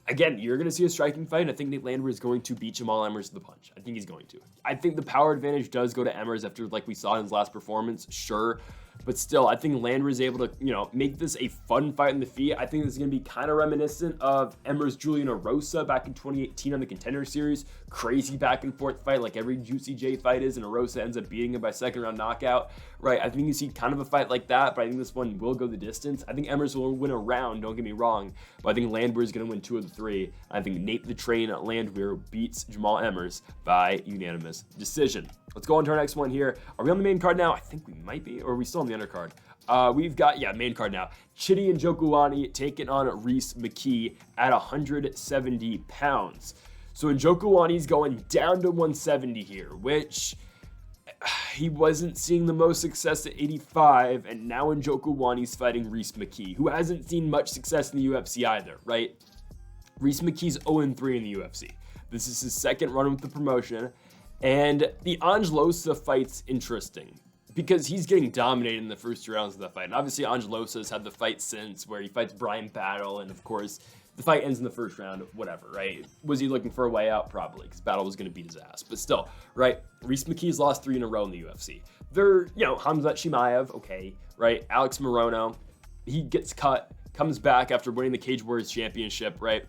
Again, you're going to see a striking fight, and I think Nate Landwehr is going to beat Jamal Emmers to the punch. I think he's going to. I think the power advantage does go to Emmers after, like we saw in his last performance, sure. But still, I think Landwehr is able to, make this a fun fight in the feet. I think this is going to be kind of reminiscent of Emmers Julian Erosa back in 2018 on the Contender Series. Crazy back and forth fight like every Juicy J fight is, and Erosa ends up beating him by second round knockout, right? I think you see kind of a fight like that, but I think this one will go the distance. I think Emmers will win a round, don't get me wrong, but I think Landwehr is going to win 2 of the 3. I think Nate the Train Landwehr beats Jamal Emmers by unanimous decision. Let's go on to our next one here. Are we on the main card now? I think we might be, or are we still on the undercard? We've got, main card now. Chidi Njokuani taking on McKee at 170 pounds. So Njokuani's going down to 170 here, which he wasn't seeing the most success at 85, and now Njokuani's fighting McKee, who hasn't seen much success in the UFC either, right? McKee's 0-3 in the UFC. This is his second run with the promotion. And the Angelosa fight's interesting because he's getting dominated in the first 2 rounds of that fight. And obviously Angelosa's had the fight since where he fights Brian Battle, and of course the fight ends in the first round of whatever, right? Was he looking for a way out? Probably, because Battle was going to beat his ass. But still, right? McKee's lost 3 in a row in the UFC. They're, Hamzat Chimaev, okay, right? Alex Morono, he gets cut, comes back after winning the Cage Warriors Championship, right?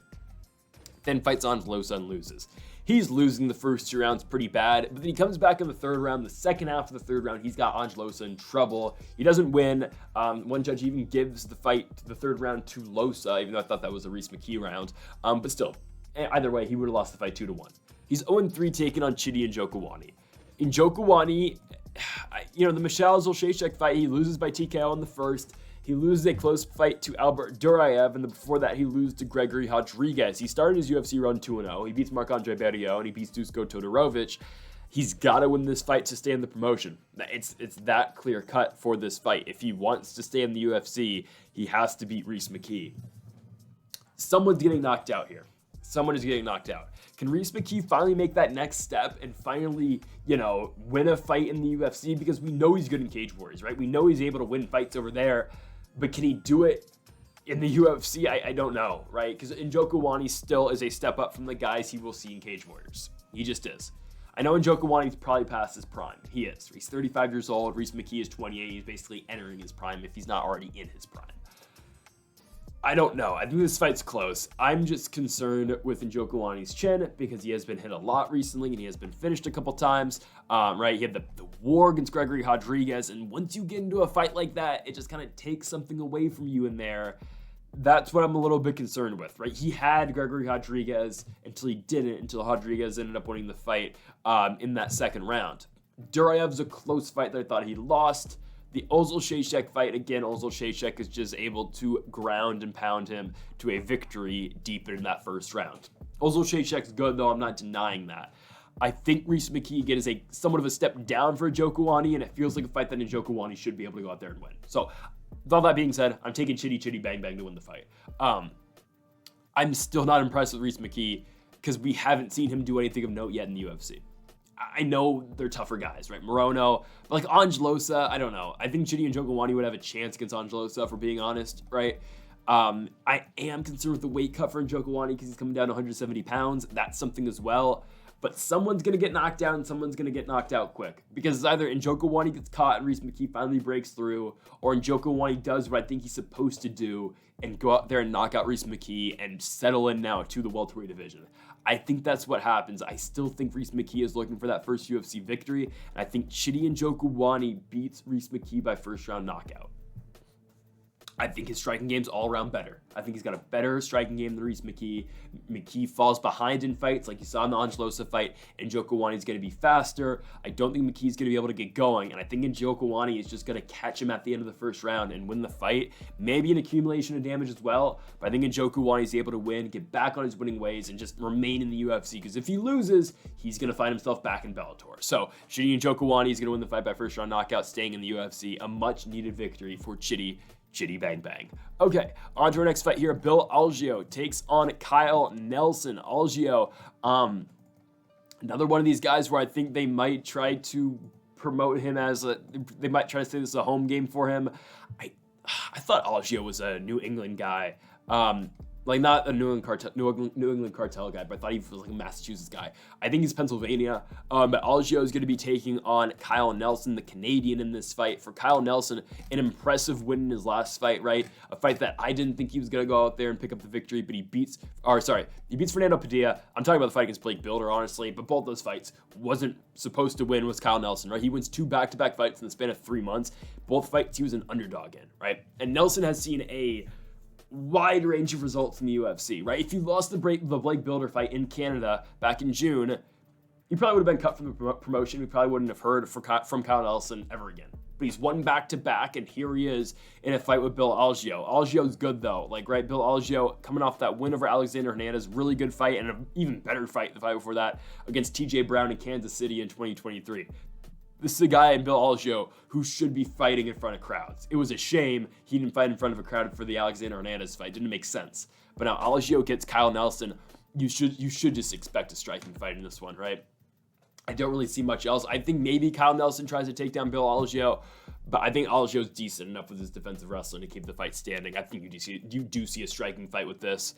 Then fights Angelosa and loses. He's losing the first 2 rounds pretty bad, but then he comes back in the 3rd round. The second half of the 3rd round, he's got Angelosa in trouble. He doesn't win. One judge even gives the fight, the 3rd round, to Losa, even though I thought that was a McKee round. But still, either way, he would have lost the fight 2-1. He's 0-3 taking on Chidi Njokuani. Njokuani, the Michal Zolshashek fight, he loses by TKO in the first. He loses a close fight to Albert Duraev, and before that, he loses to Gregory Rodriguez. He started his UFC run 2-0. He beats Marc-Andre Berriot, and he beats Dusko Todorovic. He's got to win this fight to stay in the promotion. It's that clear cut for this fight. If he wants to stay in the UFC, he has to beat McKee. Someone's getting knocked out here. Someone is getting knocked out. Can McKee finally make that next step and finally, win a fight in the UFC? Because we know he's good in Cage Warriors, right? We know he's able to win fights over there. But can he do it in the UFC? I don't know, right? Because Njokuani still is a step up from the guys he will see in Cage Warriors. He just is. I know Njokuani's probably past his prime. He is. He's 35 years old. McKee is 28. He's basically entering his prime if he's not already in his prime. I don't know. I think this fight's close. I'm just concerned with Njokuani's chin because he has been hit a lot recently and he has been finished a couple times. Right? He had the war against Gregory Rodriguez, and once you get into a fight like that, it just kind of takes something away from you in there. That's what I'm a little bit concerned with, right? He had Gregory Rodriguez until he didn't, until Rodriguez ended up winning the fight in that second round. Durayev's a close fight that I thought he lost. The Ozil-Shashek fight, again, Ozil-Shashek is just able to ground and pound him to a victory deep in that first round. Ozil-Shashek's good, though. I'm not denying that. I think Rhys McKee, again, is somewhat of a step down for Njokuani, and it feels like a fight that Njokuani should be able to go out there and win. So, with all that being said, I'm taking Chitty Bang Bang to win the fight. I'm still not impressed with Rhys McKee because we haven't seen him do anything of note yet in the UFC. I know they're tougher guys, right? Morono, but like Angelosa, I don't know. I think Chidi and Njokuani would have a chance against Angelosa, if we're being honest, right? I am concerned with the weight cut for Njokuani because he's coming down to 170 pounds. That's something as well. But someone's going to get knocked down and someone's going to get knocked out quick. Because it's either Njokuani gets caught and Rhys McKee finally breaks through, or Njokuani does what I think he's supposed to do and go out there and knock out Rhys McKee and settle in now to the welterweight division. I think that's what happens. I still think Rhys McKee is looking for that first UFC victory, and I think Chidi Njokuani beats Rhys McKee by first round knockout. I think his striking game's all around better. I think he's got a better striking game than Rhys McKee. McKee falls behind in fights like you saw in the Angelosa fight, and Njokuani's going to be faster. I don't think McKee's going to be able to get going, and I think Njokuani is just going to catch him at the end of the first round and win the fight. Maybe an accumulation of damage as well, but I think Njokuani is able to win, get back on his winning ways, and just remain in the UFC, because if he loses, he's going to find himself back in Bellator. So Chidi Njokuani is going to win the fight by first round knockout, staying in the UFC. A much-needed victory for Chidi Bang Bang. Okay, on to our next fight here. Bill Algeo takes on Kyle Nelson. Algeo, another one of these guys where I think they might try to promote him as they might try to say this is a home game for him. I thought Algeo was a New England guy. Like not a New England cartel guy, but I thought he was like a Massachusetts guy. I think he's Pennsylvania. But Algeo is going to be taking on Kyle Nelson, the Canadian, in this fight. For Kyle Nelson, an impressive win in his last fight, right? A fight that I didn't think he was going to go out there and pick up the victory, but he beats Fernando Padilla. I'm talking about the fight against Blake Builder, honestly, but both those fights wasn't supposed to win was Kyle Nelson, right? He wins 2 back-to-back fights in the span of 3 months. Both fights he was an underdog in, right? And Nelson has seen a wide range of results in the UFC, right? If you lost the Blake Builder fight in Canada back in June, he probably would have been cut from the promotion. We probably wouldn't have heard from Kyle Nelson ever again. But he's won back-to-back, and here he is in a fight with Bill Algeo. Algeo's good, though. Like, right, Bill Algeo coming off that win over Alexander Hernandez, really good fight, and an even better fight the fight before that against TJ Brown in Kansas City in 2023. This is a guy in Bill Algeo who should be fighting in front of crowds. It was a shame he didn't fight in front of a crowd for the Alexander Hernandez fight. It didn't make sense. But now Algeo gets Kyle Nelson. You should just expect a striking fight in this one, right? I don't really see much else. I think maybe Kyle Nelson tries to take down Bill Algeo, but I think Algeo's decent enough with his defensive wrestling to keep the fight standing. I think you do see a striking fight with this.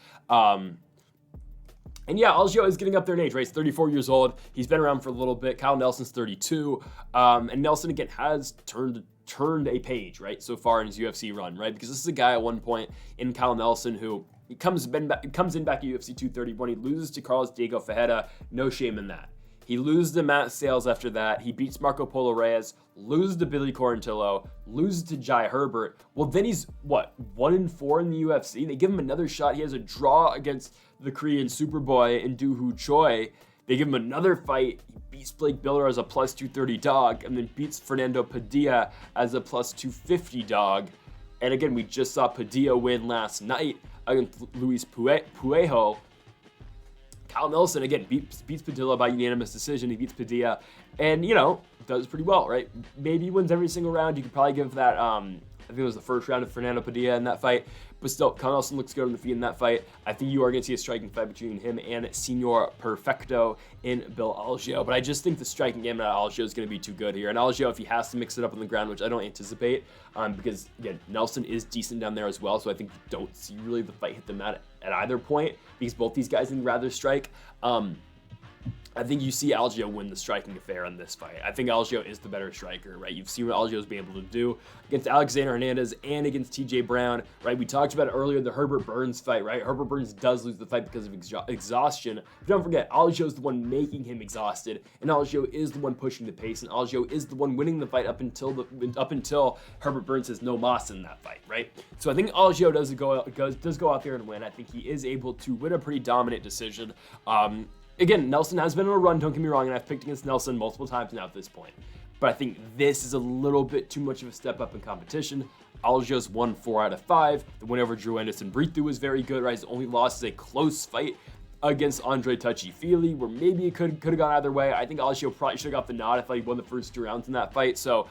And yeah, Algeo is getting up there in age, right? He's 34 years old. He's been around for a little bit. Kyle Nelson's 32. And Nelson, again, has turned a page, right, so far in his UFC run, right? Because this is a guy at one point in Kyle Nelson who comes in back at UFC 231. He loses to Carlos Diego Ferreira. No shame in that. He loses to Matt Sales after that. He beats Marco Polo Reyes, loses to Billy Quarantillo, loses to Jai Herbert. Well, then he's, 1-4 in the UFC? They give him another shot. He has a draw against the Korean Superboy in Doo-Hoo Choi. They give him another fight. He beats Blake Builder as a plus 230 dog, and then beats Fernando Padilla as a plus 250 dog. And again, we just saw Padilla win last night against Luis Puejo. Kyle Nelson, again, beats Padilla by unanimous decision. He beats Padilla and, does pretty well, right? Maybe he wins every single round. You could probably give that, I think it was the first round of Fernando Padilla in that fight. But still, Kyle Nelson looks good on the feet in that fight. I think you are going to see a striking fight between him and Senor Perfecto in Bill Algeo. But I just think the striking game at Algeo is going to be too good here. And Algeo, if he has to mix it up on the ground, which I don't anticipate, because, again, Nelson is decent down there as well. So I think you don't see really the fight hit them at either point, because both these guys would rather strike. I think you see Algeo win the striking affair on this fight. I think Algeo is the better striker, right? You've seen what Algeo's been able to do against Alexander Hernandez and against TJ Brown, right? We talked about it earlier, the Herbert Burns fight, right? Herbert Burns does lose the fight because of exhaustion. But don't forget, Algeo's the one making him exhausted, and Algeo is the one pushing the pace, and Algeo is the one winning the fight up until Herbert Burns has no moss in that fight, right? So I think Algeo does go out there and win. I think he is able to win a pretty dominant decision. Again, Nelson has been on a run, don't get me wrong, and I've picked against Nelson multiple times now at this point. But I think this is a little bit too much of a step up in competition. Algeo's won 4 out of 5. The win over Drew Anderson Brito was very good, right? His only loss is a close fight against Andre Touchy-Feely, where maybe it could have gone either way. I think Algeo probably should have got the nod if he won the first 2 rounds in that fight. So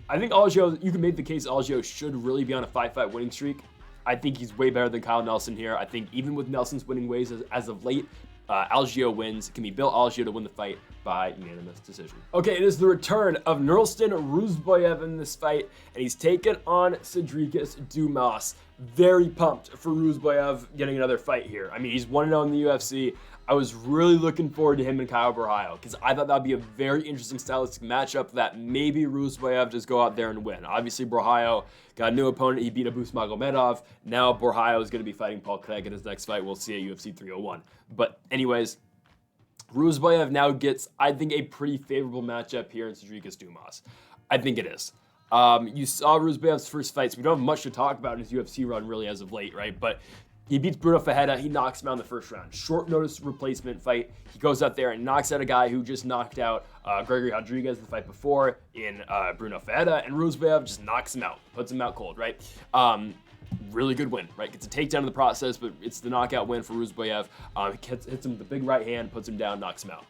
I think Algeo, you can make the case Algeo should really be on a 5-fight winning streak. I think he's way better than Kyle Nelson here. I think even with Nelson's winning ways as of late, Algeo wins. It can be Bill Algeo to win the fight by unanimous decision. Okay, it is the return of Nurulston Ruziboev in this fight, and he's taken on Cedric Dumas. Very pumped for Ruziboev getting another fight here. I mean, he's 1-0 in the UFC. I was really looking forward to him and Kyle Borralho because I thought that would be a very interesting stylistic matchup that maybe Ruziboev just go out there and win. Obviously, Borralho got a new opponent. He beat Abus Magomedov. Now Borralho is going to be fighting Paul Craig in his next fight. We'll see at UFC 301. But anyways, Ruziboev now gets, I think, a pretty favorable matchup here in Cedric Dumas. I think it is. You saw Ruziboev's first fights. We don't have much to talk about in his UFC run really as of late, right? But he beats Bruno Ferreira. He knocks him out in the first round. Short notice replacement fight. He goes out there and knocks out a guy who just knocked out Gregory Rodriguez the fight before in Bruno Ferreira. And Ruziboev just knocks him out, puts him out cold, right? Really good win, right? Gets a takedown in the process, but it's the knockout win for Ruziboev. Hits him with the big right hand, puts him down, knocks him out.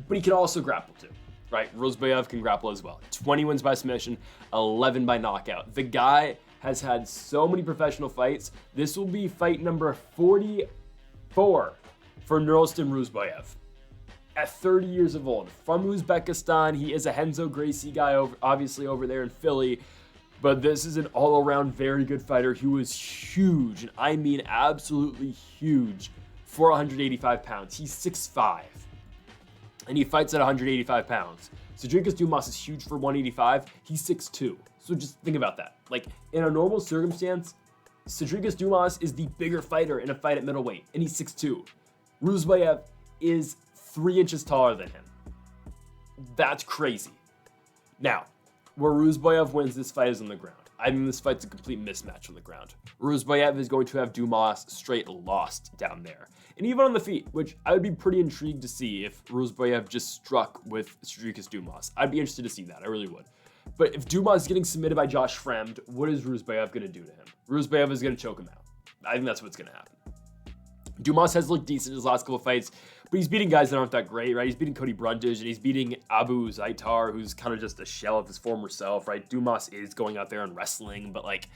But he can also grapple too, right? Ruziboev can grapple as well. 20 wins by submission, 11 by knockout. The guy has had so many professional fights. This will be fight number 44 for Nurulston Ruziboev. At 30 years of old, from Uzbekistan, he is a Renzo Gracie guy, obviously over there in Philly, but this is an all-around very good fighter who is huge, and I mean absolutely huge, for 185 pounds. He's 6'5", and he fights at 185 pounds. Cedric Dumas is huge for 185. He's 6'2". So just think about that. Like, in a normal circumstance, Cedric Dumas is the bigger fighter in a fight at middleweight, and he's 6'2". Ruziboev is 3 inches taller than him. That's crazy. Now, where Ruziboev wins this fight is on the ground. I mean, this fight's a complete mismatch on the ground. Ruziboev is going to have Dumas straight lost down there. And even on the feet, which I would be pretty intrigued to see if Ruziboev just struck with Cedric Dumas. I'd be interested to see that. I really would. But if Dumas is getting submitted by Josh Fremd, what is Ruziboev going to do to him? Ruziboev is going to choke him out. I think that's what's going to happen. Dumas has looked decent in his last couple of fights, but he's beating guys that aren't that great, right? He's beating Cody Brundage, and he's beating Abu Zaitar, who's kind of just a shell of his former self, right? Dumas is going out there and wrestling, but like,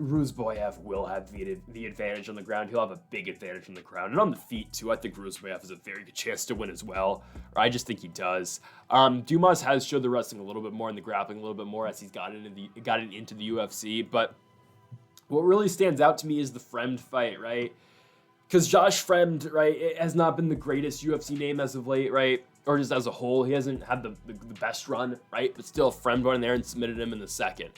Ruziboev will have the advantage on the ground. He'll have a big advantage on the ground. And on the feet, too, I think Ruziboev has a very good chance to win as well. Or I just think he does. Dumas has showed the wrestling a little bit more and the grappling a little bit more as he's gotten into the UFC. But what really stands out to me is the Fremd fight, right? Because Josh Fremd, right, it has not been the greatest UFC name as of late, right? Or just as a whole. He hasn't had the best run, right? But still, Fremd went in there and submitted him in the second.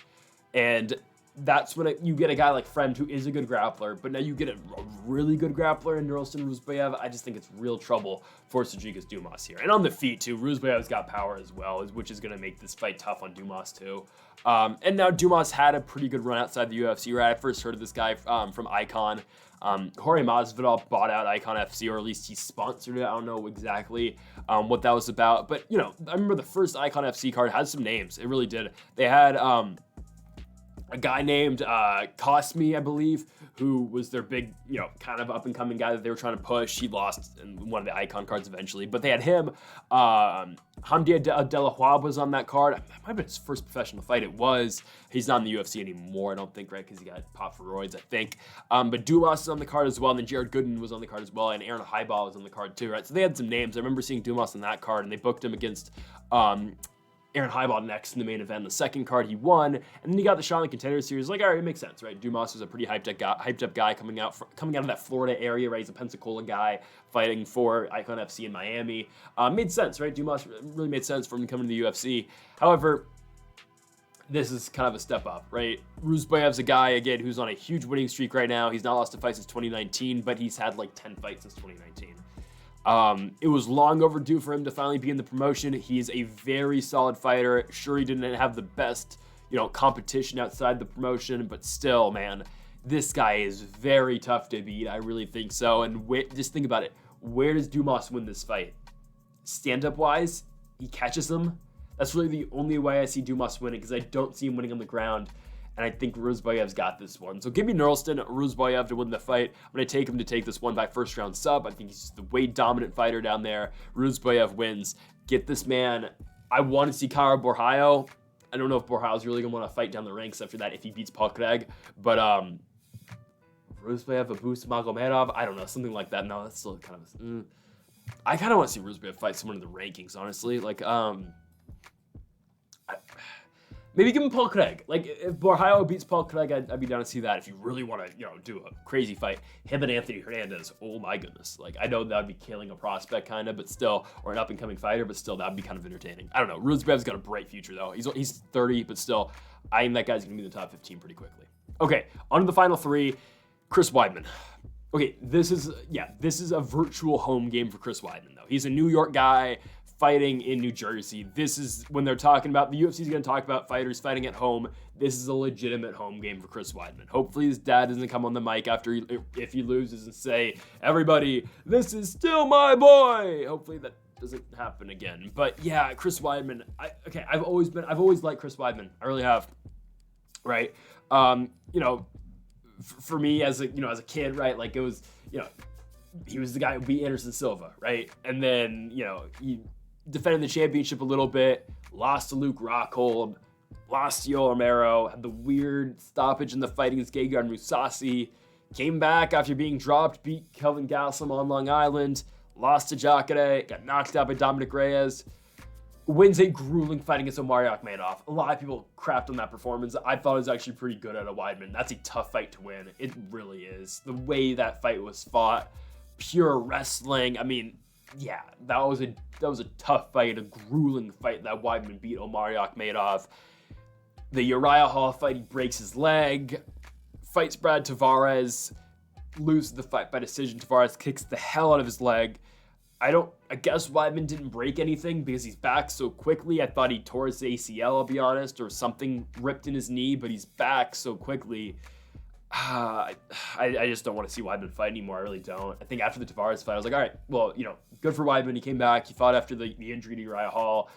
And that's when you get a guy like Fremd, who is a good grappler, but now you get a really good grappler in Nurulston Ruziboev. I just think it's real trouble for Cedric Dumas here. And on the feet, too, Ruziboev's got power as well, which is going to make this fight tough on Dumas, too. And now Dumas had a pretty good run outside the UFC, right? I first heard of this guy from Icon. Jorge Masvidal bought out Icon FC, or at least he sponsored it. I don't know exactly what that was about. But, you know, I remember the first Icon FC card had some names. It really did. They had a guy named Cosme, I believe, who was their big, you know, kind of up-and-coming guy that they were trying to push. He lost in one of the Icon cards eventually. But they had him. Hamdi De La Hoya was on that card. It might have been his first professional fight. It was. He's not in the UFC anymore, I don't think, right? Because he got popped for roids, I think. But Dumas is on the card as well. And then Jared Gooden was on the card as well. And Aaron Highball was on the card too, right? So they had some names. I remember seeing Dumas on that card. And they booked him against Aaron Highball next in the main event. The second card he won, and then you got the Shaolin Contender Series. Like, all right, it makes sense, right? Dumas was a pretty hyped up guy coming out of that Florida area, right? He's a Pensacola guy fighting for Icon FC in Miami. Made sense, right? Dumas really made sense for him coming to the UFC. However, this is kind of a step up, right? Ruziboev's a guy, again, who's on a huge winning streak right now. He's not lost a fight since 2019, but he's had like 10 fights since 2019. It was long overdue for him to finally be in the promotion. He is a very solid fighter. Sure, he didn't have the best, competition outside the promotion, but still, man, this guy is very tough to beat. I really think so. And just think about it. Where does Dumas win this fight? Stand-up wise, he catches him. That's really the only way I see Dumas winning, because I don't see him winning on the ground. And I think Ruziboev's got this one. So give me Nurlston, Ruziboev to win the fight. I'm going to take him to take this one by first round sub. I think he's just the way dominant fighter down there. Ruziboev wins. Get this man. I want to see Kara Borhaio. I don't know if Borhaio's really going to want to fight down the ranks after that if he beats Pacheco. But Ruziboev, Abus Magomedov, I don't know, something like that. No, that's still kind of... I kind of want to see Ruziboev fight someone in the rankings, honestly. Like, maybe give him Paul Craig. Like, if Borhaio beats Paul Craig, I'd be down to see that. If you really want to, do a crazy fight, him and Anthony Hernandez, oh my goodness. Like, I know that would be killing a prospect kind of, but still, or an up-and-coming fighter, but still, that would be kind of entertaining. I don't know. Ruziboev's got a bright future, though. He's 30, but still, that guy's going to be in the top 15 pretty quickly. Okay, on to the final three. Chris Weidman. Okay, this is a virtual home game for Chris Weidman, though. He's a New York guy fighting in New Jersey. This is when they're talking about, the UFC is going to talk about fighters fighting at home. This is a legitimate home game for Chris Weidman. Hopefully his dad doesn't come on the mic if he loses and say, everybody, this is still my boy. Hopefully that doesn't happen again. But yeah, Chris Weidman, I've always liked Chris Weidman. I really have, right? For me as a kid, right? Like, it was, he was the guy who beat Anderson Silva, right? And then, he defended the championship a little bit, lost to Luke Rockhold, lost to Yoel Romero, had the weird stoppage in the fight against Gegard Mousasi, came back after being dropped, beat Kelvin Gastelum on Long Island, lost to Jacare, got knocked out by Dominic Reyes, wins a grueling fight against Omar Akhmedov. A lot of people crapped on that performance. I thought it was actually pretty good out of Weidman. That's a tough fight to win. It really is. The way that fight was fought, pure wrestling. I mean, yeah, that was a tough fight, a grueling fight that Weidman beat Omar Akhmedov. The Uriah Hall fight, he breaks his leg, fights Brad Tavares, loses the fight by decision. Tavares kicks the hell out of his leg. I guess Weidman didn't break anything because he's back so quickly. I thought he tore his ACL, I'll be honest, or something ripped in his knee, but he's back so quickly. I just don't want to see Weidman fight anymore. I really don't. I think after the Tavares fight, I was like, all right, well, good for Weidman. He came back. He fought after the injury to Uriah Hall.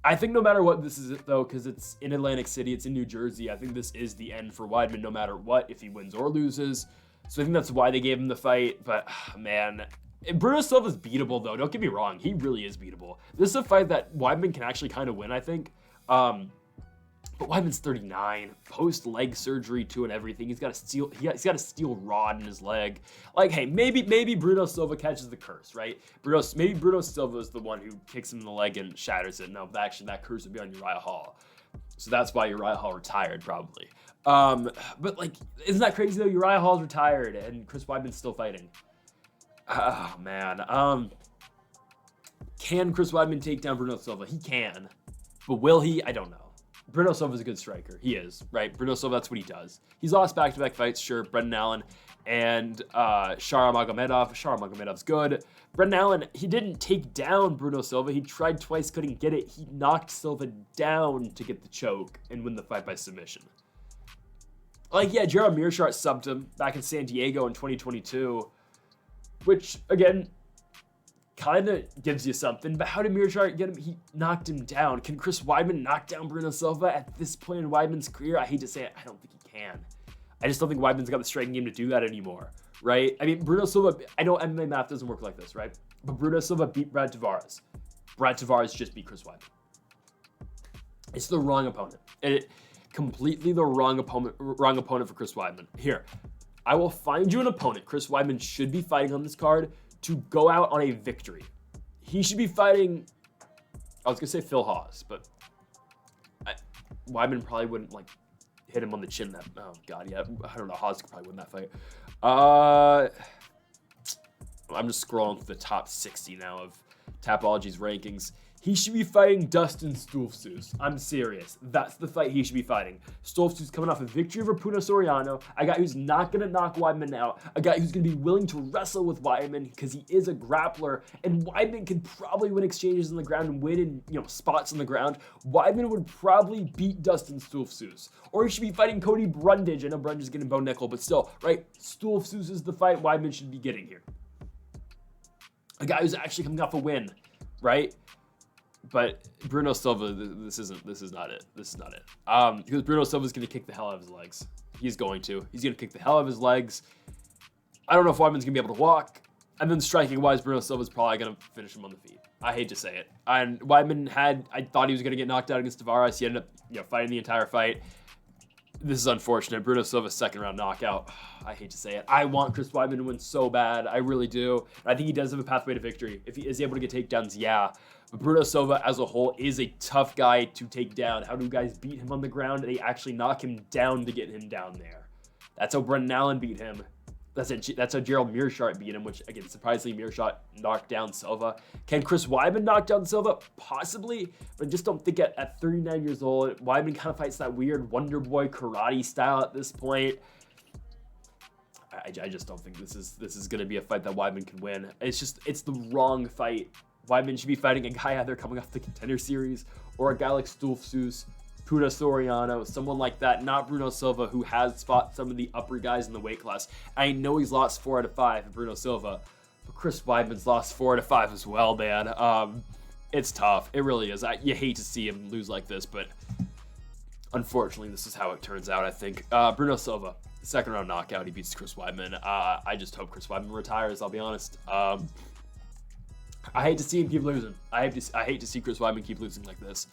I think no matter what, this is it, though, because it's in Atlantic City. It's in New Jersey. I think this is the end for Weidman no matter what, if he wins or loses. So I think that's why they gave him the fight. But, man, Bruno Silva's beatable, though. Don't get me wrong. He really is beatable. This is a fight that Weidman can actually kind of win, I think. But Weidman's 39, post-leg surgery too and everything. He's got a steel rod in his leg. Like, hey, maybe Bruno Silva catches the curse, right? Maybe Bruno Silva is the one who kicks him in the leg and shatters it. No, actually, that curse would be on Uriah Hall. So that's why Uriah Hall retired, probably. But, like, isn't that crazy, though? Uriah Hall's retired, and Chris Weidman's still fighting. Oh, man. Can Chris Weidman take down Bruno Silva? He can. But will he? I don't know. Bruno Silva's a good striker. He is, right? Bruno Silva, that's what he does. He's lost back-to-back fights, sure. Brendan Allen and Shara Magomedov. Shara Magomedov's good. Brendan Allen, he didn't take down Bruno Silva. He tried twice, couldn't get it. He knocked Silva down to get the choke and win the fight by submission. Like, yeah, Gerald Meerschaert subbed him back in San Diego in 2022, which, again, kind of gives you something, but how did Meerschaert get him? He knocked him down. Can Chris Weidman knock down Bruno Silva at this point in Weidman's career? I hate to say it, I don't think he can. I just don't think Weidman's got the striking game to do that anymore, right? I mean, Bruno Silva, I know MMA math doesn't work like this, right? But Bruno Silva beat Brad Tavares. Brad Tavares just beat Chris Weidman. It's the wrong opponent. Completely the wrong opponent for Chris Weidman. Here, I will find you an opponent Chris Weidman should be fighting on this card to go out on a victory. He should be fighting I was going to say Phil Haas, but Weidman probably wouldn't, like, hit him on the chin. That, oh, God, yeah. I don't know. Haas could probably win that fight. I'm just scrolling through the top 60 now of Tapology's rankings. He should be fighting Dustin Stoltzfus. I'm serious. That's the fight he should be fighting. Stoltzfus coming off a victory over Puna Soriano, a guy who's not going to knock Weidman out, a guy who's going to be willing to wrestle with Weidman because he is a grappler, and Weidman can probably win exchanges on the ground and win in, you know, spots on the ground. Weidman would probably beat Dustin Stoltzfus. Or he should be fighting Cody Brundage. I know Brundage is getting Bo Nickel, but still, right? Stoltzfus is the fight Weidman should be getting here. A guy who's actually coming off a win, right? But Bruno Silva, this is not it. Because Bruno Silva is going to kick the hell out of his legs. He's going to kick the hell out of his legs. I don't know if Weidman's going to be able to walk. And then striking-wise, Bruno Silva's probably going to finish him on the feet. I hate to say it. And Weidman I thought he was going to get knocked out against Tavares. He ended up, fighting the entire fight. This is unfortunate. Bruno Silva's second-round knockout. I hate to say it. I want Chris Weidman to win so bad. I really do. I think he does have a pathway to victory. If he is able to get takedowns, yeah. But Bruno Silva as a whole is a tough guy to take down. How do guys beat him on the ground? They actually knock him down to get him down there. That's how Brendan Allen beat him. That's how Gerald Meerschaert beat him, which, again, surprisingly, Meerschaert knocked down Silva. Can Chris Weidman knock down Silva? Possibly, but I just don't think at 39 years old, Weidman kind of fights that weird Wonder Boy karate style at this point. I just don't think this is going to be a fight that Weidman can win. It's the wrong fight. Weidman should be fighting a guy either coming off the Contender Series or a guy like Stoltzfus, Puna Soriano, someone like that, not Bruno Silva, who has fought some of the upper guys in the weight class. I know he's lost 4 out of 5 of Bruno Silva, but Chris Weidman's lost 4 out of 5 as well, man. It's tough. It really is. You hate to see him lose like this, but unfortunately, this is how it turns out, I think. Bruno Silva, second round knockout. He beats Chris Weidman. I just hope Chris Weidman retires, I'll be honest. I hate to see him keep losing. I hate to see Chris Weidman keep losing like this.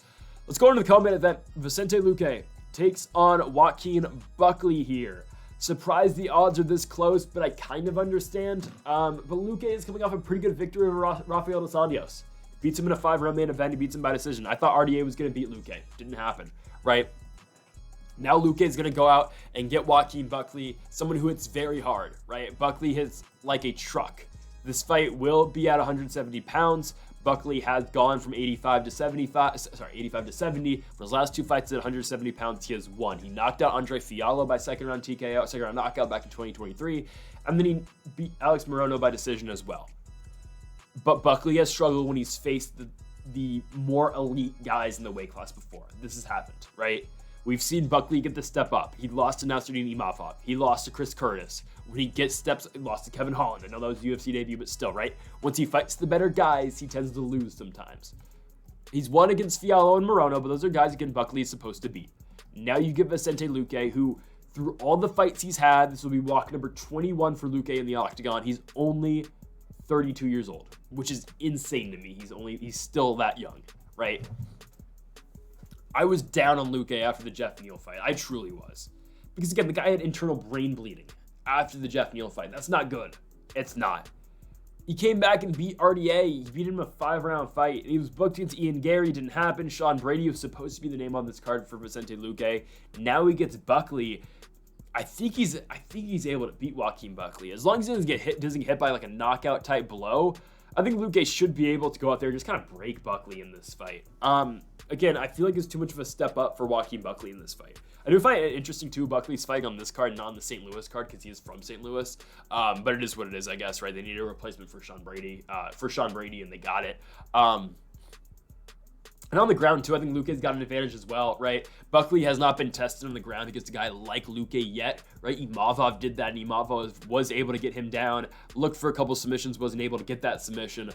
Let's go into the co-main event. Vicente Luque takes on Joaquin Buckley here. Surprised the odds are this close, but I kind of understand. But Luque is coming off a pretty good victory over Rafael dos Anjos. Beats him in a 5-round main event. He beats him by decision. I thought RDA was going to beat Luque. Didn't happen, right? Now Luque is going to go out and get Joaquin Buckley, someone who hits very hard, right? Buckley hits like a truck. This fight will be at 170 pounds. Buckley has gone from 85 to 70. For his last 2 fights at 170 pounds, he has won. He knocked out Andre Fiallo by second round knockout back in 2023. And then he beat Alex Morono by decision as well. But Buckley has struggled when he's faced the more elite guys in the weight class before. This has happened, right? We've seen Buckley get the step up. He lost to Nasruddin Imavov. He lost to Chris Curtis. When he gets steps, he lost to Kevin Holland. I know that was a UFC debut, but still, right? Once he fights the better guys, he tends to lose sometimes. He's won against Fiallo and Morono, but those are guys, again, Buckley is supposed to beat. Now you get Vicente Luque, who, through all the fights he's had, this will be walk number 21 for Luque in the octagon. He's only 32 years old, which is insane to me. He's still that young, right? I was down on Luque after the Jeff Neal fight. I truly was. Because, again, the guy had internal brain bleeding after the Jeff Neal fight. That's not good. It's not. He came back and beat RDA. He beat him in a 5-round fight. He was booked against Ian Gary. Didn't happen. Sean Brady was supposed to be the name on this card for Vicente Luque. Now he gets Buckley. I think he's able to beat Joaquin Buckley. As long as he doesn't get hit by like a knockout type blow, I think Luque should be able to go out there and just kind of break Buckley in this fight. Again, I feel like it's too much of a step up for Joaquin Buckley in this fight. I do find it interesting, too, Buckley's fighting on this card, not on the St. Louis card, because he is from St. Louis. But it is what it is, I guess, right? They needed a replacement for Sean Brady, and they got it. And on the ground, too, I think Luque's got an advantage as well, right? Buckley has not been tested on the ground against a guy like Luque yet, right? Imavov did that, and Imavov was able to get him down. Looked for a couple submissions, wasn't able to get that submission.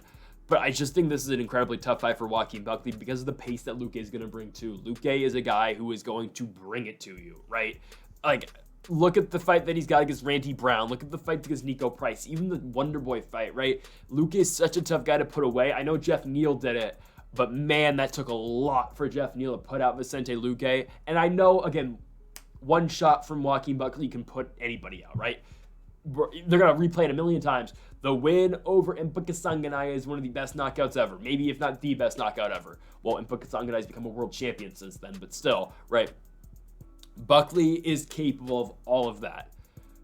But I just think this is an incredibly tough fight for Joaquin Buckley because of the pace that Luque is going to bring to. Luque is a guy who is going to bring it to you, right? Like, look at the fight that he's got against Randy Brown. Look at the fight against Nico Price. Even the Wonder Boy fight, right? Luque is such a tough guy to put away. I know Jeff Neal did it, but man, that took a lot for Jeff Neal to put out Vicente Luque. And I know, again, one shot from Joaquin Buckley can put anybody out, right? They're going to replay it a million times. The win over Impa Kasanganay is one of the best knockouts ever. Maybe if not the best knockout ever. Well, Impa Kasanganay has become a world champion since then, but still, right? Buckley is capable of all of that.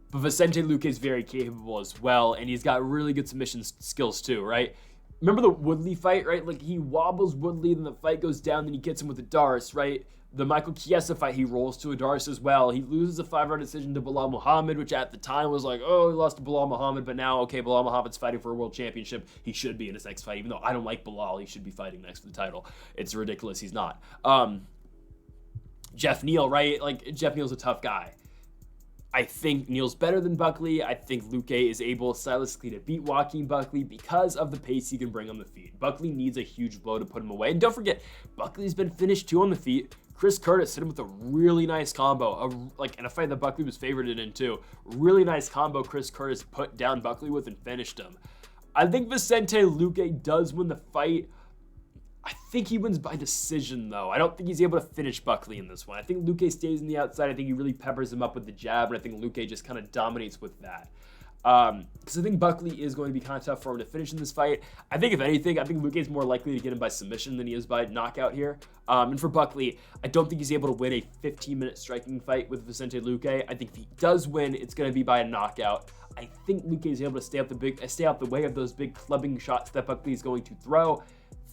But Vicente Luque is very capable as well, and he's got really good submission skills too, right? Remember the Woodley fight, right? Like, he wobbles Woodley, then the fight goes down, then he gets him with a Darce, right? The Michael Chiesa fight, he rolls to a Darce as well. He loses a 5-round decision to Bilal Muhammad, which at the time was like, oh, he lost to Bilal Muhammad, but now, okay, Bilal Muhammad's fighting for a world championship. He should be in his next fight, even though I don't like Bilal. He should be fighting next for the title. It's ridiculous he's not. Jeff Neal, right? Like, Jeff Neal's a tough guy. I think Neal's better than Buckley. I think Luque is able stylistically to beat Joaquin Buckley because of the pace he can bring on the feet. Buckley needs a huge blow to put him away. And don't forget, Buckley's been finished too on the feet. Chris Curtis hit him with a really nice combo, in a fight that Buckley was favored in too. Really nice combo Chris Curtis put down Buckley with and finished him. I think Vicente Luque does win the fight. I think he wins by decision, though. I don't think he's able to finish Buckley in this one. I think Luque stays on the outside. I think he really peppers him up with the jab, and I think Luque just kind of dominates with that. Because I think Buckley is going to be kind of tough for him to finish in this fight. I think, if anything, I think Luque is more likely to get him by submission than he is by knockout here. And for Buckley, I don't think he's able to win a 15-minute striking fight with Vicente Luque. I think if he does win, it's going to be by a knockout. I think Luque is able to stay out the way of those big clubbing shots that Buckley is going to throw,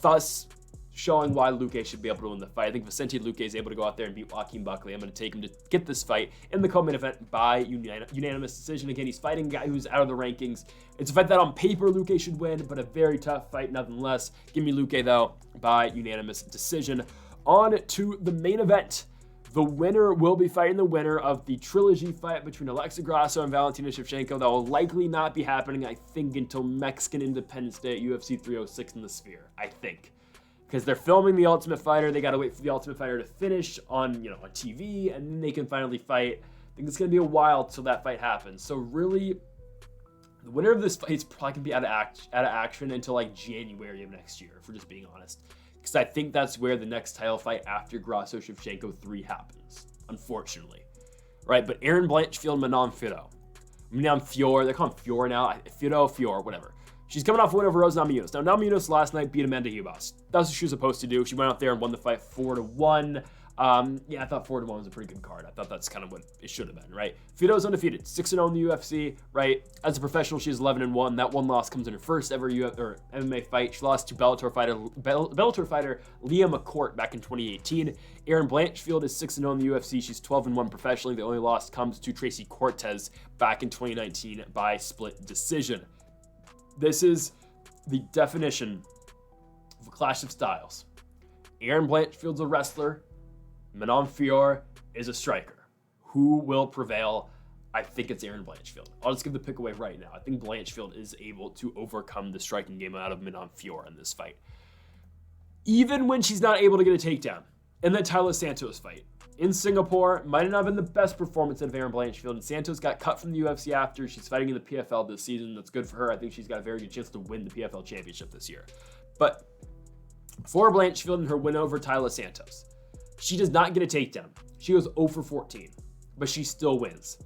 thus showing why Luque should be able to win the fight. I think Vicente Luque is able to go out there and beat Joaquin Buckley. I'm going to take him to get this fight in the co-main event by unanimous decision. Again, he's fighting a guy who's out of the rankings. It's a fight that on paper Luque should win, but a very tough fight nonetheless. Give me Luque, though, by unanimous decision. On to the main event. The winner will be fighting the winner of the trilogy fight between Alexa Grasso and Valentina Shevchenko. That will likely not be happening, I think, until Mexican Independence Day at UFC 306 in the Sphere, I think. Because they're filming The Ultimate Fighter. They got to wait for The Ultimate Fighter to finish on TV, and then they can finally fight. I think it's going to be a while till that fight happens. So really, the winner of this fight is probably going to be out of action until like January of next year, if we're just being honest. Because I think that's where the next title fight after Grasso Shevchenko 3 happens, unfortunately. Right, but Erin Blanchfield, Manon Fiorot. They're calling him Fiorot now. Fiorot, whatever. She's coming off a win over Rose Namajunas. Now, Namajunas last night beat Amanda Ribas. That's what she was supposed to do. She went out there and won the fight 4-1. Yeah, I thought 4-1 was a pretty good card. I thought that's kind of what it should have been, right? Fiorot's undefeated, 6-0 in the UFC, right? As a professional, she's 11-1. That one loss comes in her first ever MMA fight. She lost to Bellator fighter Leah McCourt back in 2018. Erin Blanchfield is 6-0 in the UFC. She's 12-1 professionally. The only loss comes to Tracy Cortez back in 2019 by split decision. This is the definition of a clash of styles. Erin Blanchfield's a wrestler. Manon Fiorot is a striker. Who will prevail? I think it's Erin Blanchfield. I'll just give the pick away right now. I think Blanchfield is able to overcome the striking game out of Manon Fiorot in this fight. Even when she's not able to get a takedown. In that Tyler Santos fight in Singapore, might not have been the best performance of Erin Blanchfield, and Santos got cut from the UFC after. She's fighting in the PFL this season. That's good for her. I think she's got a very good chance to win the PFL championship this year. But for Blanchfield and her win over Tyler Santos, she does not get a takedown. She goes 0 for 14, but she still wins.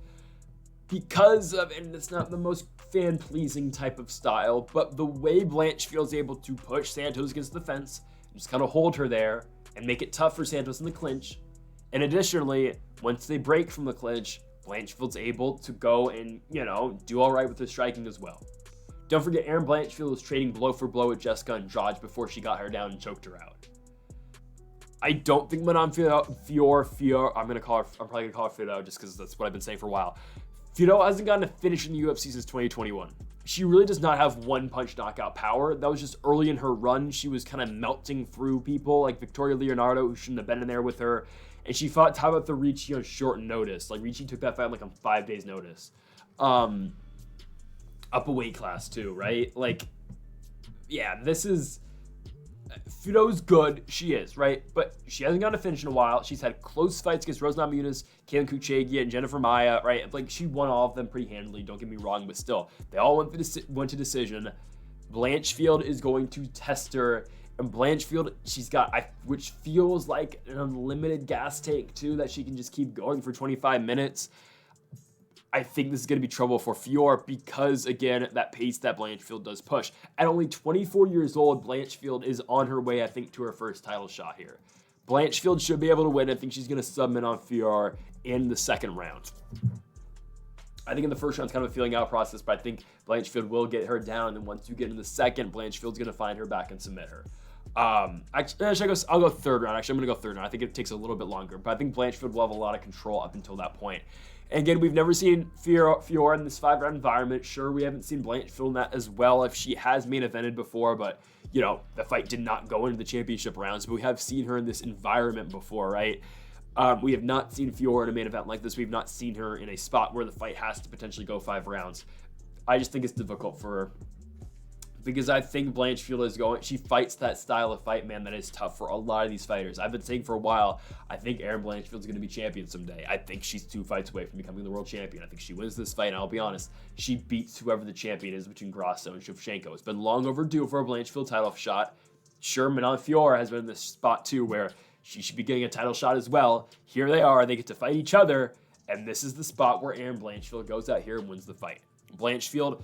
Because of, and it's not the most fan-pleasing type of style, but the way Blanchfield's able to push Santos against the fence, and just kind of hold her there, and make it tough for Santos in the clinch. And additionally, once they break from the clinch, Blanchfield's able to go and, do all right with the striking as well. Don't forget, Erin Blanchfield was trading blow for blow with Jessica Andrade before she got her down and choked her out. I don't think Manon Fiorot, I'm probably going to call her Fiorot just because that's what I've been saying for a while. Fiorot hasn't gotten a finish in the UFC since 2021. She really does not have one-punch knockout power. That was just early in her run. She was kind of melting through people like Victoria Leonardo, who shouldn't have been in there with her. And she fought Tabitha Ricci on short notice. Like, Ricci took that fight on 5 days' notice. Up a weight class, too, right? Like, yeah, this is... Fiorot's good. She is, right? But she hasn't gotten a finish in a while. She's had close fights against Rose Namajunas, Kaylin Kuchagia, and Jennifer Maia, right? Like, she won all of them pretty handily. Don't get me wrong, but still, they all went to decision. Blanchfield is going to test her, and Blanchfield, she's got, which feels like an unlimited gas tank too, that she can just keep going for 25 minutes. I think this is going to be trouble for Fiorot because, again, that pace that Blanchfield does push. At only 24 years old, Blanchfield is on her way, I think, to her first title shot here. Blanchfield should be able to win. I think she's going to submit on Fiorot in the second round. I think in the first round, it's kind of a feeling out process, but I think Blanchfield will get her down. And then once you get in the second, Blanchfield's going to find her back and submit her. Actually, I'll go third round. Actually, I'm going to go third round. I think it takes a little bit longer, but I think Blanchfield will have a lot of control up until that point. And again, we've never seen Fiorot in this 5-round environment. Sure, we haven't seen Blanchfield in that as well if she has main evented before, but, you know, the fight did not go into the championship rounds, but we have seen her in this environment before, right? We have not seen Fiorot in a main event like this. We've not seen her in a spot where the fight has to potentially go 5 rounds. I just think it's difficult for her because I think Blanchfield she fights that style of fight, man, that is tough for a lot of these fighters. I've been saying for a while, I think Erin Blanchfield's going to be champion someday. I think she's 2 fights away from becoming the world champion. I think she wins this fight, and I'll be honest, she beats whoever the champion is between Grasso and Shevchenko. It's been long overdue for a Blanchfield title shot. Sure, Manon Fiorot has been in this spot too where she should be getting a title shot as well. Here they are. They get to fight each other, and this is the spot where Erin Blanchfield goes out here and wins the fight. Blanchfield,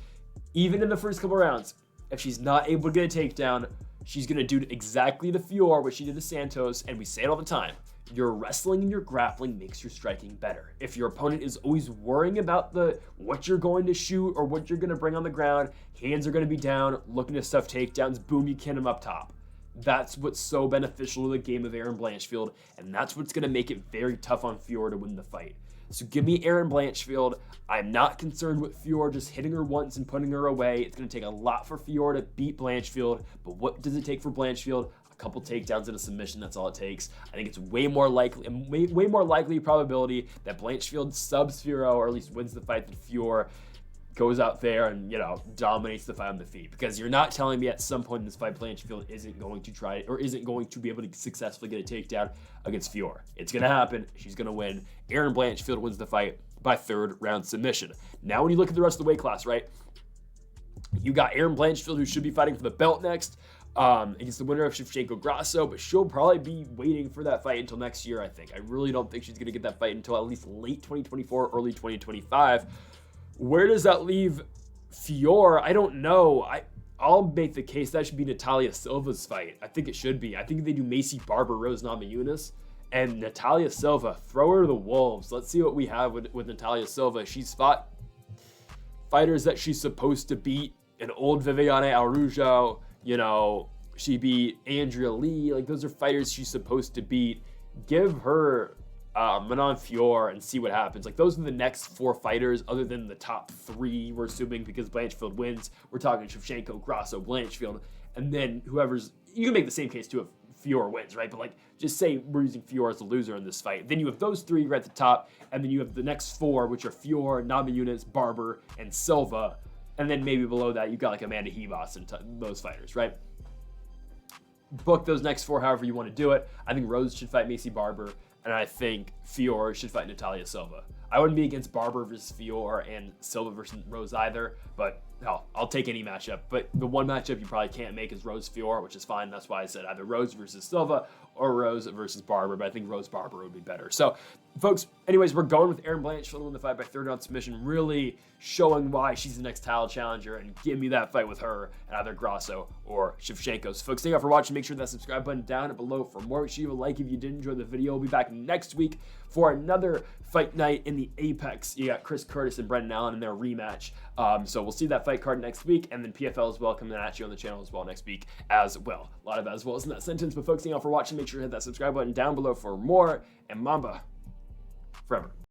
even in the first couple rounds, if she's not able to get a takedown, she's going to do exactly to Fiorot what she did to Santos, and we say it all the time. Your wrestling and your grappling makes your striking better. If your opponent is always worrying about what you're going to shoot or what you're going to bring on the ground, hands are going to be down, looking to stuff takedowns, boom, you can them up top. That's what's so beneficial to the game of Erin Blanchfield, and that's what's going to make it very tough on Fiorot to win the fight. So give me Erin Blanchfield. I'm not concerned with Fiorot just hitting her once and putting her away. It's going to take a lot for Fiorot to beat Blanchfield, but what does it take for Blanchfield? A couple takedowns and a submission, that's all it takes. I think it's way more likely probability that Blanchfield subs Fiorot, or at least wins the fight, than Fiorot goes out there and, you know, dominates the fight on the feet. Because you're not telling me at some point in this fight Blanchfield isn't going to try or isn't going to be able to successfully get a takedown against Fiorot. It's going to happen. She's going to win. Erin Blanchfield wins the fight by 3rd round submission. Now when you look at the rest of the weight class, right, you got Erin Blanchfield, who should be fighting for the belt next against the winner of Shevchenko Grasso, but she'll probably be waiting for that fight until next year, I think. I really don't think she's going to get that fight until at least late 2024, early 2025. Where does that leave Fiorot? I don't know. I'll make the case that should be Natalia Silva's fight. I think it should be. I think if they do Macy Barber, Rose Namajunas, and Natalia Silva, throw her to the wolves. Let's see what we have with Natalia Silva. She's fought fighters that she's supposed to beat. An old Viviane Araujo, you know, she beat Andrea Lee. Like, those are fighters she's supposed to beat. Give her Manon Fiorot and see what happens. Like, those are the next 4 fighters other than the top 3, we're assuming, because Blanchfield wins. We're talking Shevchenko, Grasso, Blanchfield, and then whoever's, you can make the same case too if Fiorot wins, right? But like, just say we're using Fiorot as the loser in this fight. Then you have those 3 right at the top, and then you have the next 4, which are Fiorot, Namajunas, Barber, and Silva. And then maybe below that, you've got like Amanda Ribas and those fighters, right? Book those next 4 however you want to do it. I think Rose should fight Macy Barber, and I think Fiorot should fight Natalia Silva. I wouldn't be against Barber versus Fiorot and Silva versus Rose either, but hell, I'll take any matchup. But the one matchup you probably can't make is Rose Fiorot, which is fine. That's why I said either Rose versus Silva or Rose versus Barber, but I think Rose Barber would be better. So, folks, anyways, we're going with Erin Blanchfield to win the fight by 3rd round submission, really showing why she's the next title challenger, and give me that fight with her and either Grasso or Shevchenko. So, folks, thank you for watching. Make sure that subscribe button down below for more. Make sure you like if you did enjoy the video. We'll be back next week for another fight night in the Apex. You got Chris Curtis and Brendan Allen in their rematch. So we'll see that fight card next week, and then PFL as well coming at you on the channel as well next week as well. A lot of as well as in that sentence, but folks, thank you all for watching. Make sure to hit that subscribe button down below for more, and Mamba forever.